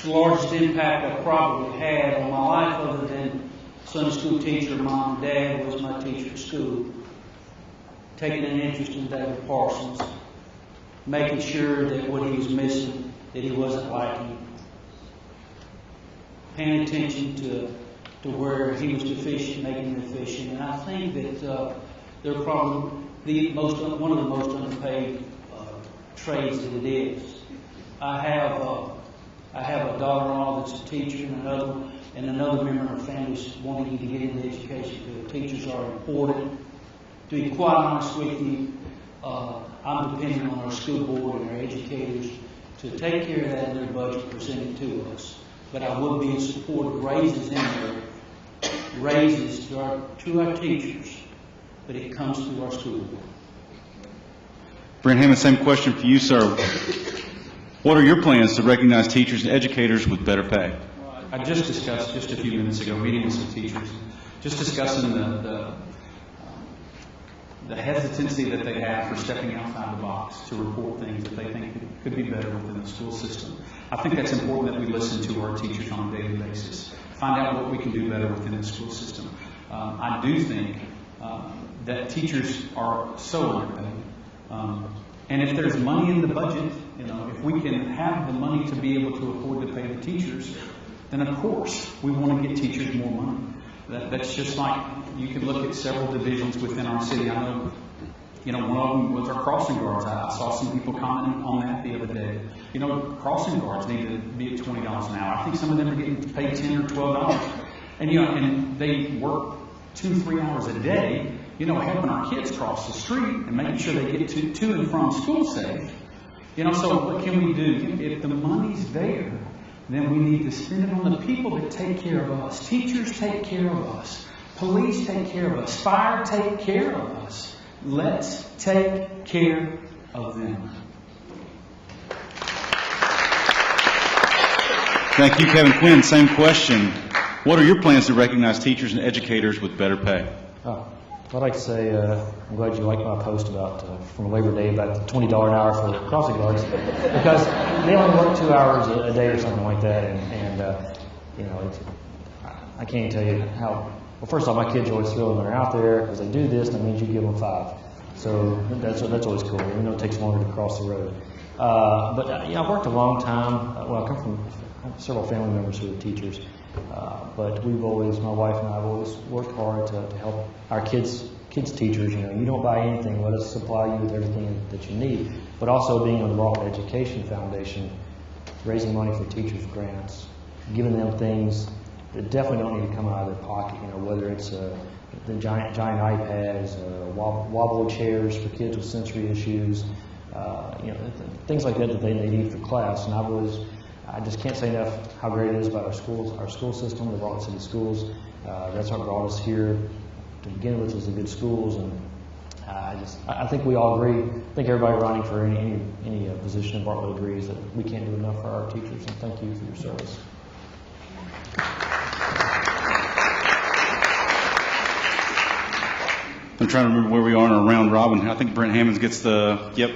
D: The largest impact I probably had on my life, other than Sunday school teacher, mom and dad, was my teacher at school. Taking an interest in David Parsons, making sure that what he was missing, that he wasn't lacking, paying attention to where he was deficient, making him efficient. And I think that they're probably one of the most underpaid trades that it is. I have a daughter-in-law that's a teacher, and another member of our family is wanting to get into education because teachers are important. To be quite honest with you, I'm depending on our school board and our educators to take care of that in their budget presented to us. But I would be in support of raises in there, raises to our teachers, but it comes through our school board.
C: Brent Hammond, same question for you, sir. What are your plans to recognize teachers and educators with better pay?
G: I just discussed just a few minutes ago, meeting with some teachers, just discussing the hesitancy that they have for stepping outside the box to report things that they think could be better within the school system. I think that's important that we listen to our teachers on a daily basis, find out what we can do better within the school system. I do think that teachers are so underpaid. And if there's money in the budget, you know, if we can have the money to be able to afford to pay the teachers, then of course we want to get teachers more money. That's just like you can look at several divisions within our city. I know, you know, one of them was our crossing guards. I saw some people commenting on that the other day. You know, crossing guards need to be at $20 an hour. I think some of them are getting paid $10 or $12. And, you know, and they work 2-3 hours a day, you know, helping our kids cross the street and making sure they get to and from school safe. You know, so what can we do? If the money's there, then we need to spend it on the people that take care of us. Teachers take care of us. Police take care of us. Fire take care of us. Let's take care of them.
C: Thank you, Kevin Quinn. Same question. What are your plans to recognize teachers and educators with better pay?
F: I'd like to say I'm glad you liked my post about from Labor Day about the $20 an hour for the crossing guards, because they only work 2 hours a day or something like that, and you know, I can't tell you how. Well, first off, my kids are always thrilled when they're out there because they do this, and that means you give them 5. So that's always cool, even though it takes longer to cross the road. But you know, I've worked a long time. Well, I come from several family members who are teachers. But we've always, my wife and I have always worked hard to help our kids teachers. You know, you don't buy anything, let us supply you with everything that you need. But also being on the Bartlett Education Foundation, raising money for teachers' grants, giving them things that definitely don't need to come out of their pocket. You know, whether it's the giant iPads, wobble chairs for kids with sensory issues, you know, things like that they need for class. And I just can't say enough how great it is about our school system, the Bartlett City Schools. That's what brought us here to begin with, is the good schools, and I think we all agree. I think everybody running for any position in Bartlett agrees that we can't do enough for our teachers, and thank you for your service.
C: I'm trying to remember where we are in our round robin. I think Brent Hammonds gets the, yep.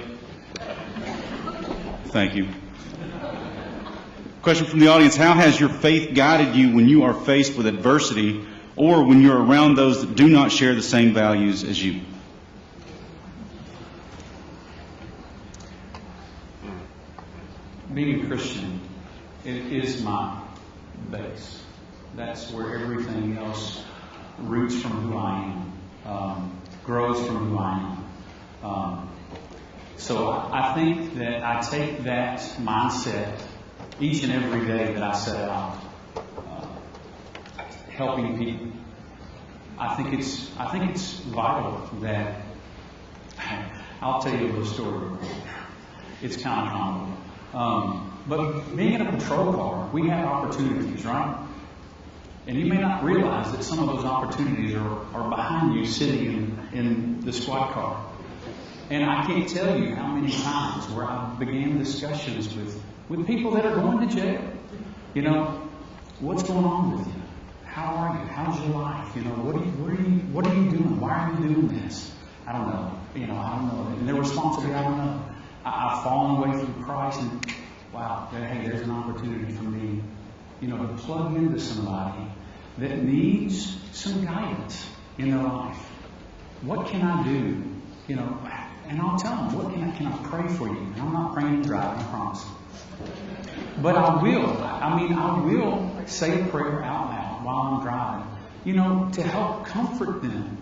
C: Thank you. Question from the audience: how has your faith guided you when you are faced with adversity, or when you're around those that do not share the same values as you?
G: Being a Christian, it is my base. That's where everything else roots from who I am, grows from who I am. So I think that I take that mindset each and every day that I set out helping people. I think it's vital that I'll tell you a little story. It's kind of comical. But being in a patrol car, we have opportunities, right? And you may not realize that some of those opportunities are behind you sitting in the squad car. And I can't tell you how many times where I began discussions with people that are going to jail. You know, what's going on with you? How are you? How's your life? You know, what are you doing? Why are you doing this? I don't know. You know, I don't know. And their response will be, I don't know. I've fallen away from Christ, and wow, hey, there's an opportunity for me, you know, to plug into somebody that needs some guidance in their life. What can I do? You know, and I'll tell them, what can I pray for you? And I'm not praying and driving, I promise. But I will say a prayer out loud while I'm driving, you know, to help comfort them.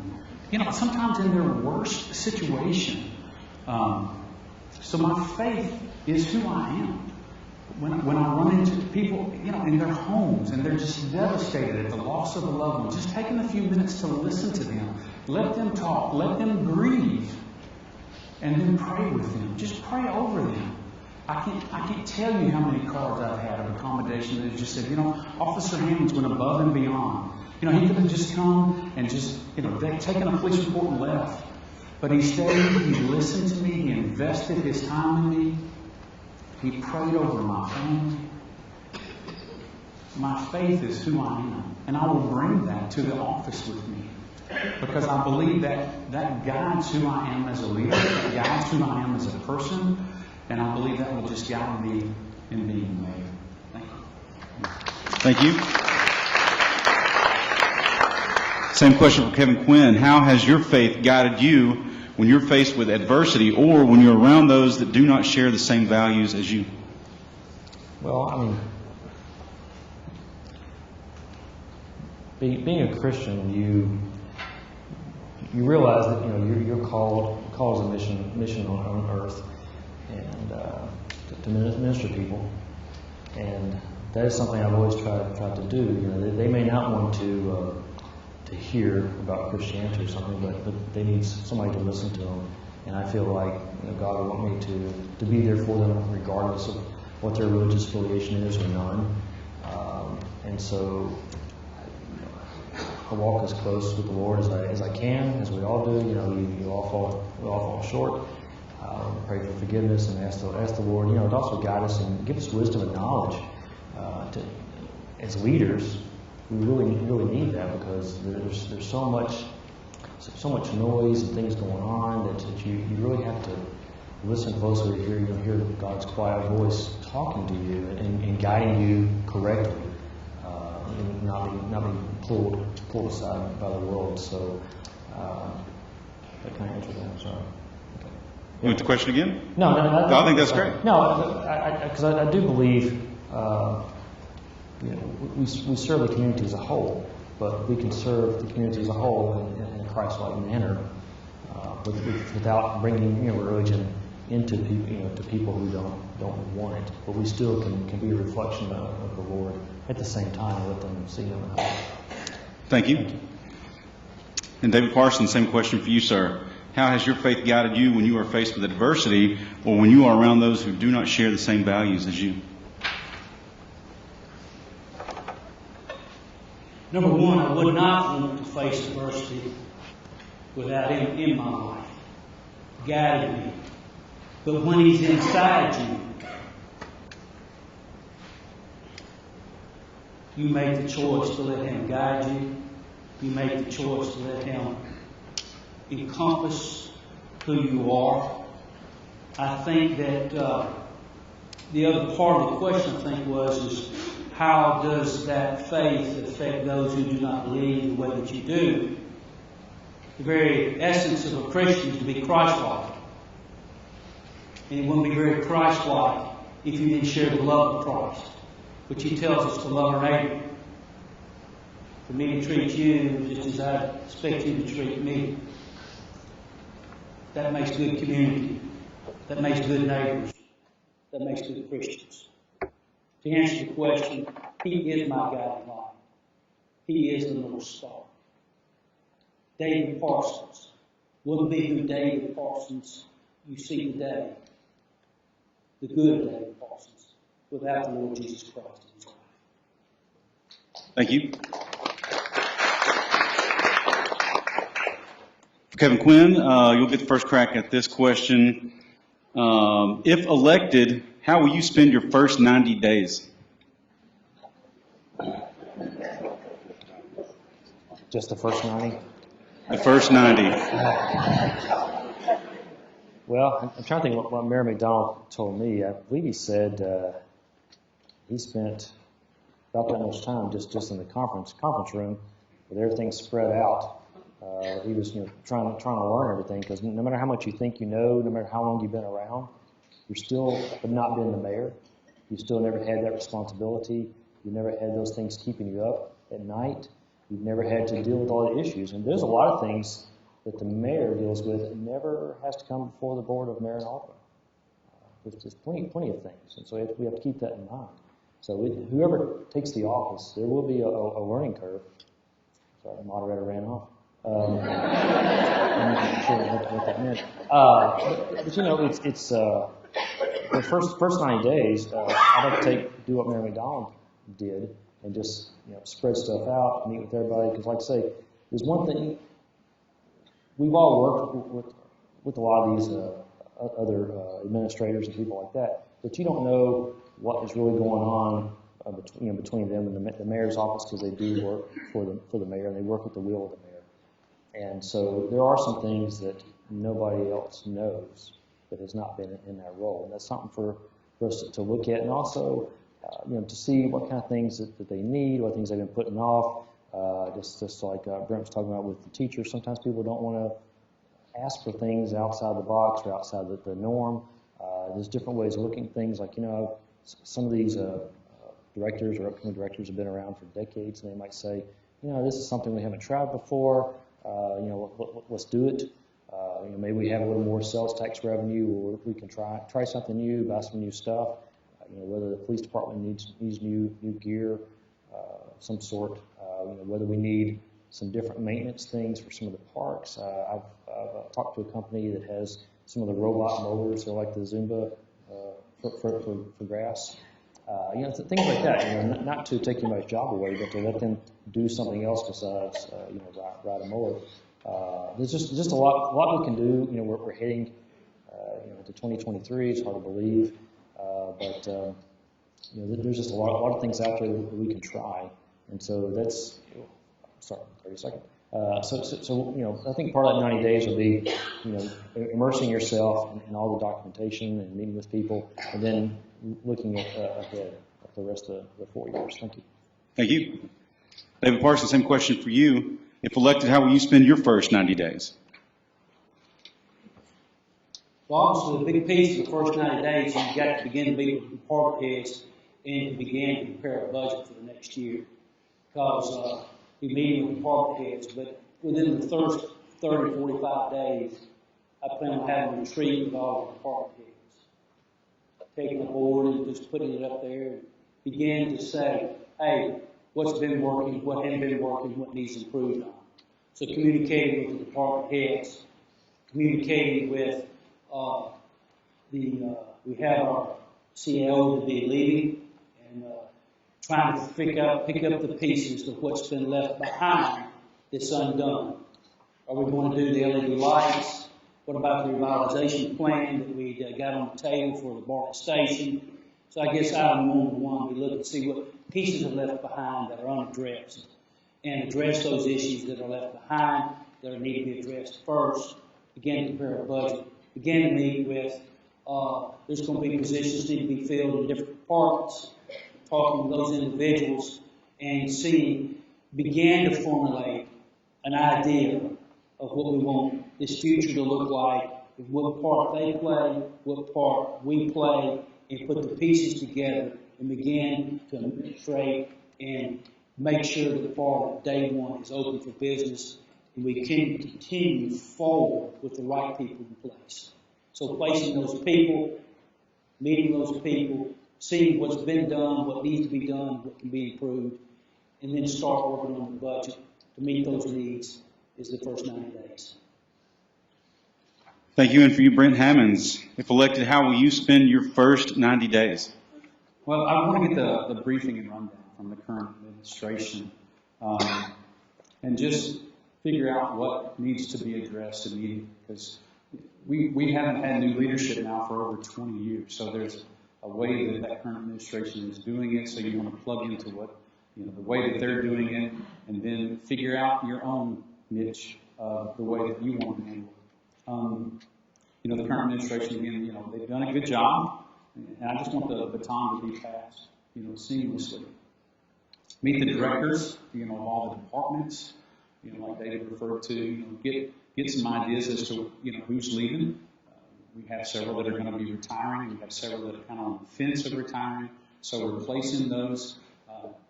G: You know, sometimes in their worst situation. So my faith is who I am. When I run into people, you know, in their homes and they're just devastated at the loss of a loved one, just taking a few minutes to listen to them, let them talk, let them grieve, and then pray with them. Just pray over them. I can't tell you how many cards I've had of accommodation that just said, you know, Officer Hammonds went above and beyond. You know, he could have just come and just, you know, taken a police report and left. But he stayed, he listened to me, he invested his time in me. He prayed over my family. My faith is who I am. And I will bring that to the office with me. Because I believe that guides who I am as a leader, that guides who I am as a person, and I believe that will just guide me in being mayor. Thank you.
C: Thank you. Same question for Kevin Quinn. How has your faith guided you when you're faced with adversity or when you're around those that do not share the same values as you?
F: Well, I mean, being a Christian, you realize that, you know, you're called as a mission on earth, and to minister to people, and that is something I've always tried to do. You know, they may not want to hear about Christianity or something, but they need somebody to listen to them, and I feel like, you know, God would want me to be there for them regardless of what their religious affiliation is or none, and so I walk as close with the Lord as I can, as we all do. You know, we all fall short. Pray for forgiveness and ask the Lord, you know, to also guide us and give us wisdom and knowledge. As leaders, we really need that, because there's so much noise and things going on that you really have to listen closely to hear God's quiet voice talking to you and guiding you correctly, and not being pulled aside by the world. So that kind of answers that. I'm sorry.
C: You want the question again?
F: No,
C: I think that's great.
F: No, because I do believe, you know, we serve the community as a whole, but we can serve the community as a whole in a Christ-like manner, without bringing, you know, religion into people, you know, to people who don't want it. But we still can be a reflection of the Lord at the same time, and let them see Him.
C: Thank you. And David Parsons, same question for you, sir. How has your faith guided you when you are faced with adversity or when you are around those who do not share the same values as you?
D: Number one, I would not want to face adversity without Him in my life, guiding me. But when He's inside you make the choice to let Him guide you. You make the choice to let Him encompass who you are. I think that the other part of the question, I think, is how does that faith affect those who do not believe the way that you do? The very essence of a Christian is to be Christ-like. And it wouldn't be very Christ-like if you didn't share the love of Christ, which He tells us to love our neighbor. for me to treat you just as I expect you to treat me. That makes good community. That makes good neighbors. That makes good Christians. To answer the question, he is my guiding light. He is the North Star. David Parsons wouldn't be who David Parsons you see today, the good David Parsons, without the Lord Jesus Christ in his life.
C: Thank you. Kevin Quinn, you'll get the first crack at this question. If elected, how will you spend your first 90 days?
F: Just the first 90?
C: The first 90.
F: Well, I'm trying to think what Mayor McDonald told me. I believe he said he spent about that much time just in the conference room with everything spread out. He was trying to learn everything, because no matter how much you think you know, no matter how long you've been around, you still have not been the mayor. You still never had that responsibility. You never had those things keeping you up at night. You've never had to deal with all the issues. And there's a lot of things that the mayor deals with that never has to come before the board of mayor and alderman. There's plenty of things, and so we have to keep that in mind. So whoever takes the office, there will be a learning curve. Sorry, the moderator ran off. I'm not sure what that meant. But it's the first 90 days. I'd like to do what Mayor McDonald did and just spread stuff out, meet with everybody. Because, like I say, there's one thing we've all worked with a lot of these other administrators and people like that, but you don't know what is really going on between them and the mayor's office, because they do work for the mayor and they work with the will of the mayor. And so there are some things that nobody else knows that has not been in that role. And that's something for us to look at, and also to see what kind of things that they need, what things they've been putting off. Just like Brent was talking about with the teachers, sometimes people don't want to ask for things outside the box or outside the norm. There's different ways of looking at things. Like, some of these directors or upcoming directors have been around for decades, and they might say, this is something we haven't tried before. Let's do it. Maybe we have a little more sales tax revenue, or we can try something new, buy some new stuff. Whether the police department needs new gear, some sort. Whether we need some different maintenance things for some of the parks. I've talked to a company that has some of the robot mowers. They're like the Zumba for grass. Things like that. Not to take anybody's job away, but to let them do something else besides ride a mower. There's just a lot we can do. We're heading to 2023. It's hard to believe, but there's just a lot of things out there that we can try. And so that's, 30 seconds. So I think part of that 90 days will be, immersing yourself in all the documentation and meeting with people, and then looking ahead at the rest of the 4 years. Thank you.
C: Thank you. David Parsons, same question for you. If elected, how will you spend your first 90 days?
D: Well, obviously, the big piece of the first 90 days, you've got to begin to meet with the department heads and to begin to prepare a budget for the next year. Because we're meeting with department heads, but within the first 30, 45 days, I plan on having a retreat with all the department heads. Taking a board and just putting it up there and begin to say, hey, what's been working, what hasn't been working, what needs improved on. So communicating with the department heads, communicating with we have our CEO to be leading, and trying to pick up the pieces of what's been left behind that's undone. Are we going to do the LED lights? What about the revitalization plan that we got on the table for the Bartlett station? So I guess item 1 we look and see what pieces are left behind that are unaddressed, and address those issues that are left behind that need to be addressed first. Begin to prepare a budget. Begin to meet with, there's going to be positions need to be filled in different departments. Talking with those individuals and begin to formulate an idea of what we want this future to look like, what part they play, what part we play, and put the pieces together and begin to administrate and make sure that Bartlett day one is open for business and we can continue forward with the right people in place. So placing those people, meeting those people, seeing what's been done, what needs to be done, what can be improved, and then start working on the budget to meet those needs is the first 90 days.
C: Thank you, and for you, Brent Hammonds. If elected, how will you spend your first 90 days?
G: Well, I want to get the briefing and rundown from the current administration and just figure out what needs to be addressed immediately, because we haven't had new leadership now for over 20 years. So there's a way that current administration is doing it. So you want to plug into what, the way that they're doing it, and then figure out your own niche of the way that you want to handle it. The current administration, again, they've done a good job, and I just want the baton to be passed, seamlessly. Meet the directors, of all the departments, like David referred to, get some ideas as to, who's leaving. We have several that are going to be retiring. We have several that are kind of on the fence of retiring. So we're replacing those.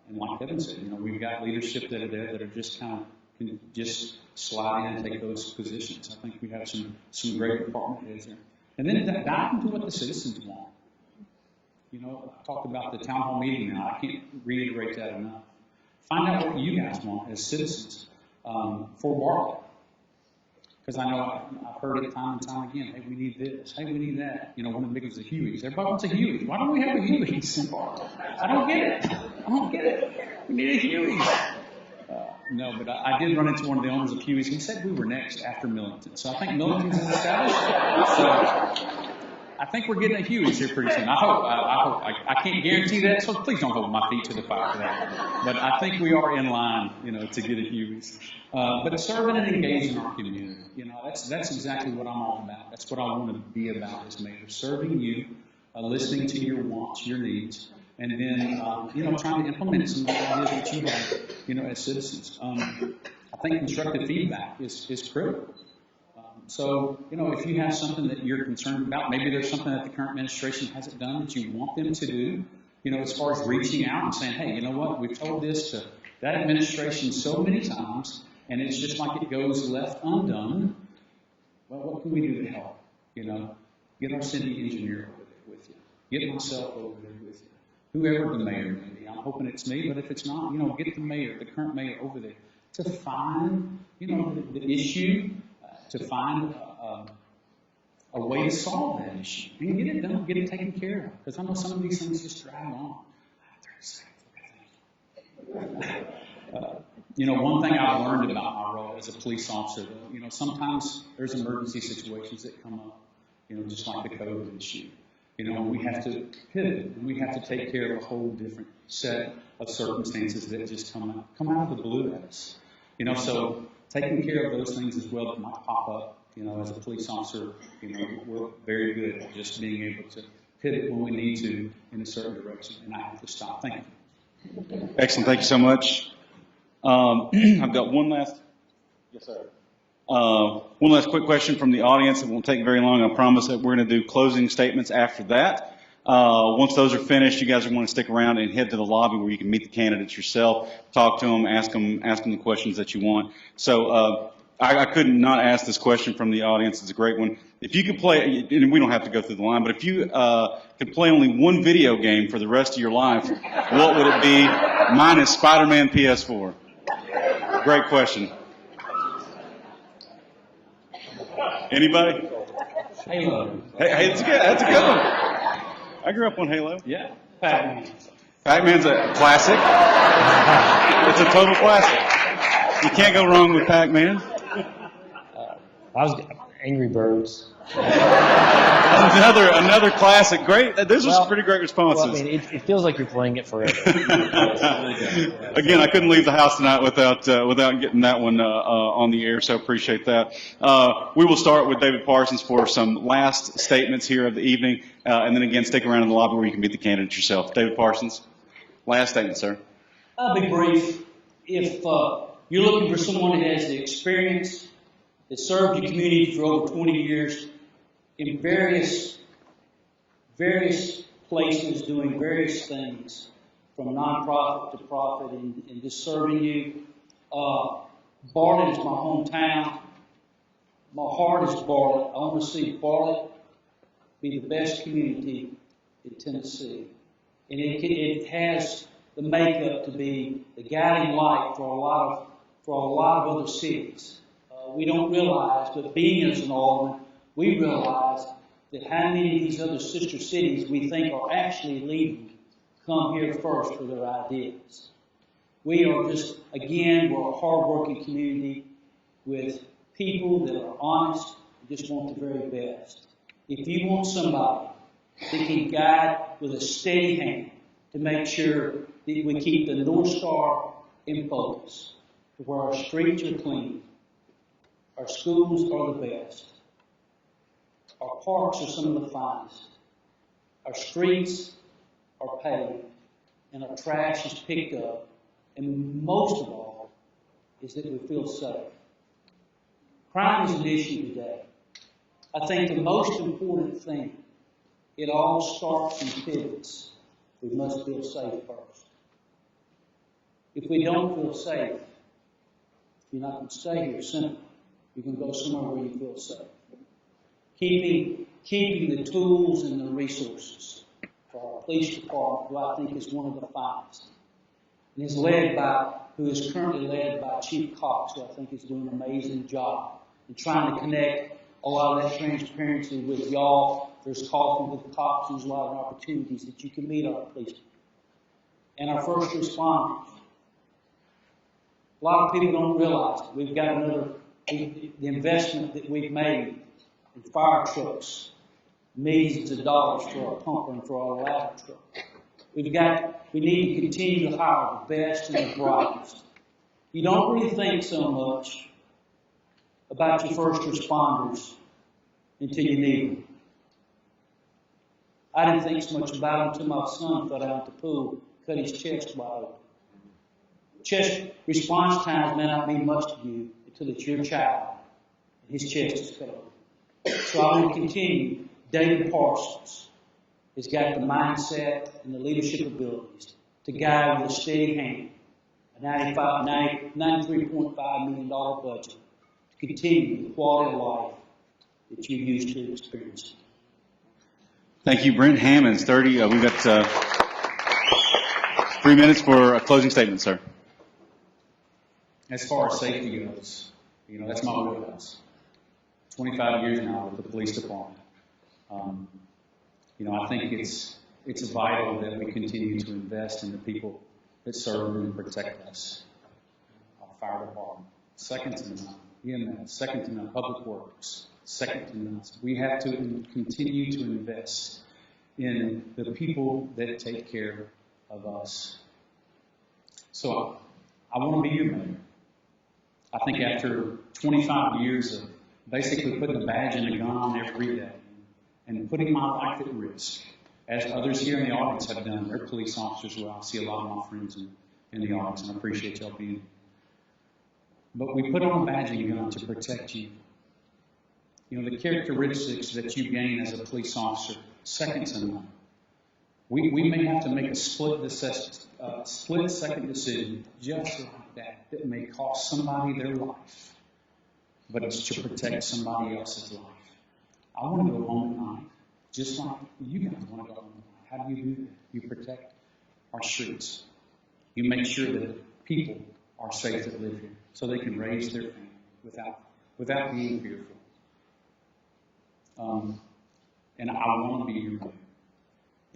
G: And like Kevin said, we've got leadership that are there that are just kind of can just slide in and take those positions. I think we have some great department heads there. And then dive into what the citizens want. I talked about the town hall meeting now. I can't reiterate that enough. Find out what you guys want as citizens for Bartlett. Because I know I've heard it time and time again. Hey, we need this. Hey, we need that. One of the big ones is the Hueys. Everybody wants a Huey. Why don't we have a Hueys in Bartlett? I don't get it. We need a Hueys. No, but I did run into one of the owners of Hueys. He said we were next after Millington. So I think Millington's is established. So I think we're getting a Hueys here pretty soon. I hope. I can't guarantee that, so please don't hold my feet to the fire for that. But I think we are in line, to get a Hueys. But serving and engaging our community, that's exactly what I'm all about. That's what I want to be about as mayor. Serving you, listening to your wants, your needs, and then, trying to implement some of the ideas that you have, as citizens. I think constructive feedback is critical. So, if you have something that you're concerned about, maybe there's something that the current administration hasn't done that you want them to do, as far as reaching out and saying, hey, you know what, we've told this to that administration so many times, and it's just like it goes left undone. Well, what can we do to help? Get our city engineer over there with you. Get myself over there with you. Whoever the mayor may be. I'm hoping it's me, but if it's not, get the mayor, the current mayor over there to find, the issue, to find a way to solve that issue and get it done, get it taken care of. Because I know some of these things just drag on. One thing I've learned about my role as a police officer, though, sometimes there's emergency situations that come up, just like the COVID issue. And we have to pivot, and we have to take care of a whole different set of circumstances that just come out of the blue at us. So taking care of those things as well that might pop up, as a police officer, we're very good at just being able to pivot when we need to in a certain direction, and I have to stop. Thank you.
C: Excellent. Thank you so much. I've got one last. Yes, sir. One last quick question from the audience. It won't take very long. I promise that we're going to do closing statements after that. Once those are finished, you guys are going to stick around and head to the lobby where you can meet the candidates yourself, talk to them, ask them the questions that you want. So I could not ask this question from the audience. It's a great one. If you could play, and we don't have to go through the line, but if you could play only one video game for the rest of your life, what would it be? Mine is Spider-Man PS4. Great question. Anybody?
D: Halo.
C: Hey, that's good. That's a good one. I grew up on Halo.
D: Yeah. Pac-Man.
C: Pac-Man's a classic. It's a total classic. You can't go wrong with Pac-Man.
F: I was Angry Birds.
C: Another classic. Great. Those are some pretty great responses.
F: Well, I mean, it feels like you're playing it forever.
C: Again, I couldn't leave the house tonight without getting that one on the air, so appreciate that. We will start with David Parsons for some last statements here of the evening, and then again, stick around in the lobby where you can meet the candidates yourself. David Parsons, last statement, sir.
D: I'll be brief. If you're looking for someone that has the experience, that served your community for over 20 years in various places doing various things, from nonprofit to profit in just serving you. Bartlett is my hometown. My heart is Bartlett. I want to see Bartlett be the best community in Tennessee. And it has the makeup to be the guiding light for a lot of other cities. We don't realize, but being as an alderman, we realize that how many of these other sister cities we think are actually leading come here first for their ideas. We are just, again, we're a hard-working community with people that are honest and just want the very best. If you want somebody that can guide with a steady hand to make sure that we keep the North Star in focus, to where our streets are clean, our schools are the best, our parks are some of the finest, our streets are paved, and our trash is picked up, and most of all is that we feel safe. Crime is an issue today. I think the most important thing, it all starts and pivots. We must feel safe first. If we don't feel safe, you're not going to stay here simply. You can go somewhere where you feel safe. Keeping the tools and the resources for our police department, who I think is one of the finest, and who is currently led by Chief Cox, who I think is doing an amazing job in trying to connect a lot of that transparency with y'all. There's coffee with cops. There's a lot of opportunities that you can meet our police and our first responders. A lot of people don't realize it. We've got the investment that we've made in fire trucks, millions of dollars for our pumper and for our ladder truck. We need to continue to hire the best and the brightest. You don't really think so much about your first responders until you need them. I didn't think so much about them until my son fell out of the pool, cut his chest wide open. Chest response times may not mean much to you until it's your child and his chest is cut open. So I want to continue. David Parsons has got the mindset and the leadership abilities to guide with a steady hand a $93.5 million budget to continue the quality of life that you used to experience.
C: Thank you, Brent Hammonds. We've got 3 minutes for a closing statement, sir.
G: As far as safety goes, that's my wheelhouse. 25 years now with the police department. I think it's vital that we continue to invest in the people that serve and protect us. Our fire department, second to none. EMS, second to none. Public Works, second to none. We have to continue to invest in the people that take care of us. So I want to be your mayor. I think after 25 years of basically putting a badge and a gun on every day and putting my life at risk, as others here in the audience have done, they're police officers. Well, I see a lot of my friends in the audience, and I appreciate y'all being here. But we put on a badge and a gun to protect you. The characteristics that you gain as a police officer, second to none. We may have to make a split-second decision just like that may cost somebody their life, but it's to protect somebody else's life. I want to go home at night, just like you guys want to go home at night. How do you do that? You protect our streets. You make sure that people are safe that live here, so they can raise their family without being fearful. And I want to be your mayor.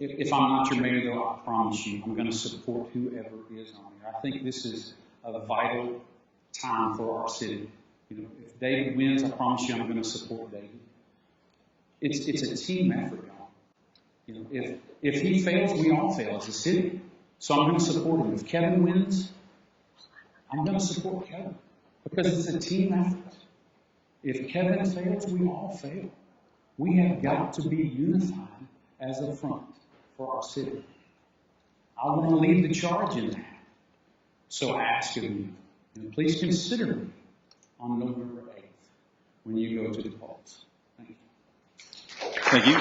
G: If I'm not your mayor, though, I promise you, I'm going to support whoever is on there. I think this is a vital time for our city. If David wins, I promise you, I'm going to support David. It's a team effort, y'all. If he fails, we all fail as a city. So I'm going to support him. If Kevin wins, I'm going to support Kevin because it's a team effort. If Kevin fails, we all fail. We have got to be unified as a front for our city. I want to lead the charge in that. So I ask of you, and please consider me on November 8th when you go to the polls. Thank you.
C: Thank you.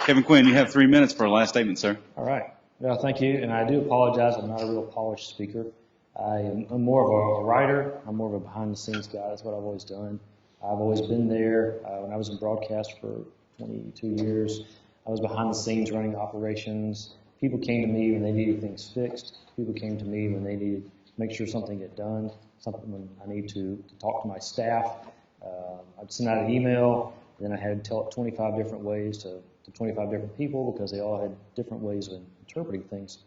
C: Kevin Quinn, you have 3 minutes for a last statement, sir.
F: All right. Well, thank you, and I do apologize. I'm not a real polished speaker. I'm more of a writer. I'm more of a behind-the-scenes guy. That's what I've always done. I've always been there. When I was in broadcast for 22 years, I was behind the scenes running operations. People came to me when they needed things fixed. People came to me when they needed to make sure something get done, something when I need to talk to my staff. I'd send out an email, and then I had to tell it 25 different ways to 25 different people because they all had different ways of interpreting things.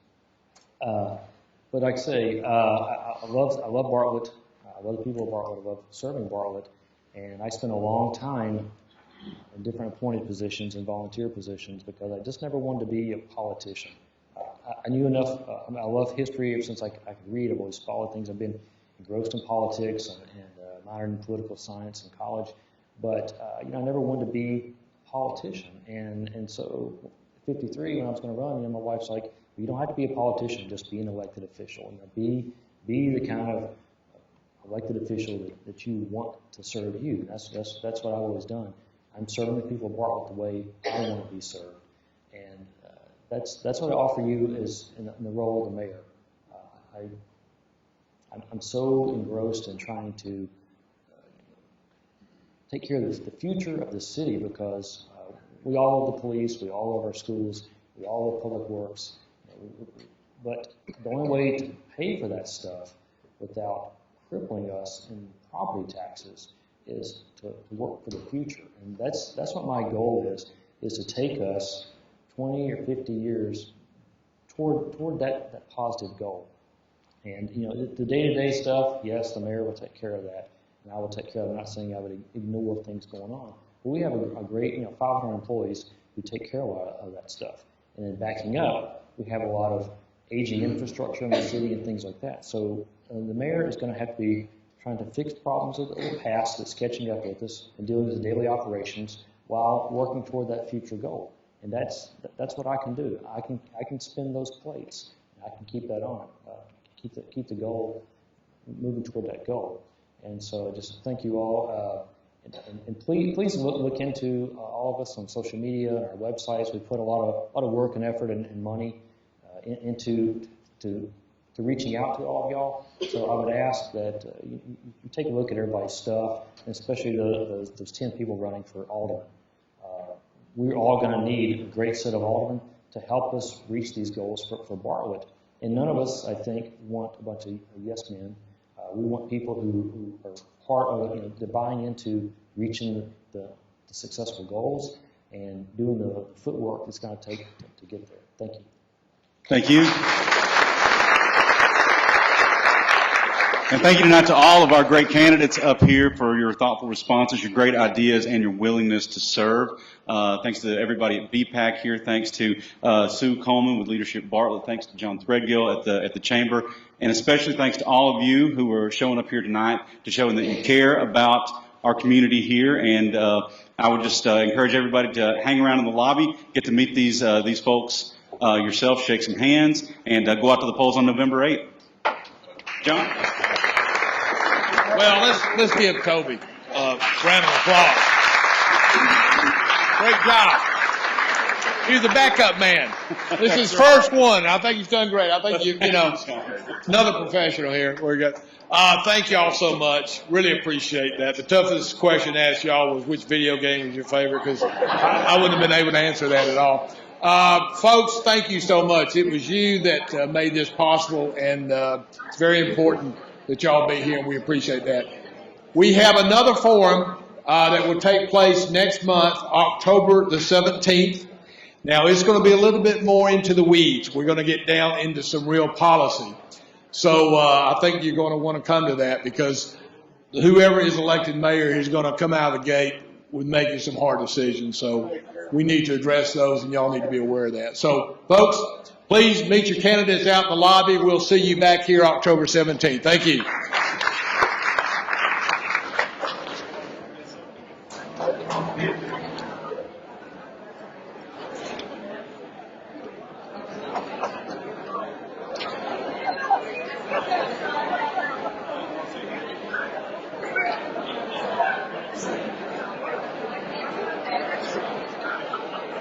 F: But like I say, I love Bartlett. I love the people of Bartlett. I love serving Bartlett. And I spent a long time in different appointed positions and volunteer positions because I just never wanted to be a politician. I knew enough. I love history ever since I could read. I've always followed things. I've been engrossed in politics and minored in political science in college. But I never wanted to be a politician. And so, at 53, when I was going to run, my wife's like, you don't have to be a politician, just be an elected official. Be the kind of elected official that you want to serve you. That's what I've always done. I'm serving the people of Bartlett the way I want to be served, and that's what I offer you is in the role of the mayor. I'm so engrossed in trying to take care of the future of the city because we all love the police, we all love our schools, we all love public works, but the only way to pay for that stuff without crippling us in property taxes is to work for the future. And that's what my goal is to take us 20 or 50 years toward that positive goal. And the day-to-day stuff, yes, the mayor will take care of that, and I will take care of it. I'm not saying I would ignore things going on, but we have a great 500 employees who take care of a lot of that stuff. And then backing up, we have a lot of aging infrastructure in the city and things like that. So the mayor is going to have to be trying to fix problems of the past that's catching up with us and dealing with the daily operations while working toward that future goal. And that's what I can do. I can spin those plates. I can keep that on. Keep the goal moving toward that goal. And so just thank you all. And please look into all of us on social media and our websites. We put a lot of work and effort and money into reaching out to all of y'all. So I would ask that you take a look at everybody's stuff, and especially those 10 people running for alderman. We're all going to need a great set of aldermen to help us reach these goals for Bartlett. And none of us, I think, want a bunch of yes men. We want people who are part of the buying into reaching the successful goals and doing the footwork it's going to take to get there. Thank you.
C: Thank you. And thank you tonight to all of our great candidates up here for your thoughtful responses, your great ideas, and your willingness to serve. Thanks to everybody at BPAC here. Thanks to Sue Coleman with Leadership Bartlett. Thanks to John Threadgill at the Chamber. And especially thanks to all of you who are showing up here tonight to showing that you care about our community here. And I would just encourage everybody to hang around in the lobby, get to meet these folks yourself, shake some hands, and go out to the polls on November 8th. John?
B: Well, let's give Toby a round of applause. Great job. He's the backup man. This is his first one. I think he's done great. I think another professional here. We're good. Thank y'all so much. Really appreciate that. The toughest question asked y'all was which video game is your favorite, because I wouldn't have been able to answer that at all. Folks, thank you so much. It was you that made this possible, and it's very important that y'all be here, and we appreciate that. We have another forum that will take place next month, October the 17th. Now, it's going to be a little bit more into the weeds. We're going to get down into some real policy. So I think you're going to want to come to that, because whoever is elected mayor is going to come out of the gate with making some hard decisions. So we need to address those, and y'all need to be aware of that. So, folks, please meet your candidates out in the lobby. We'll see you back here October 17th. Thank you.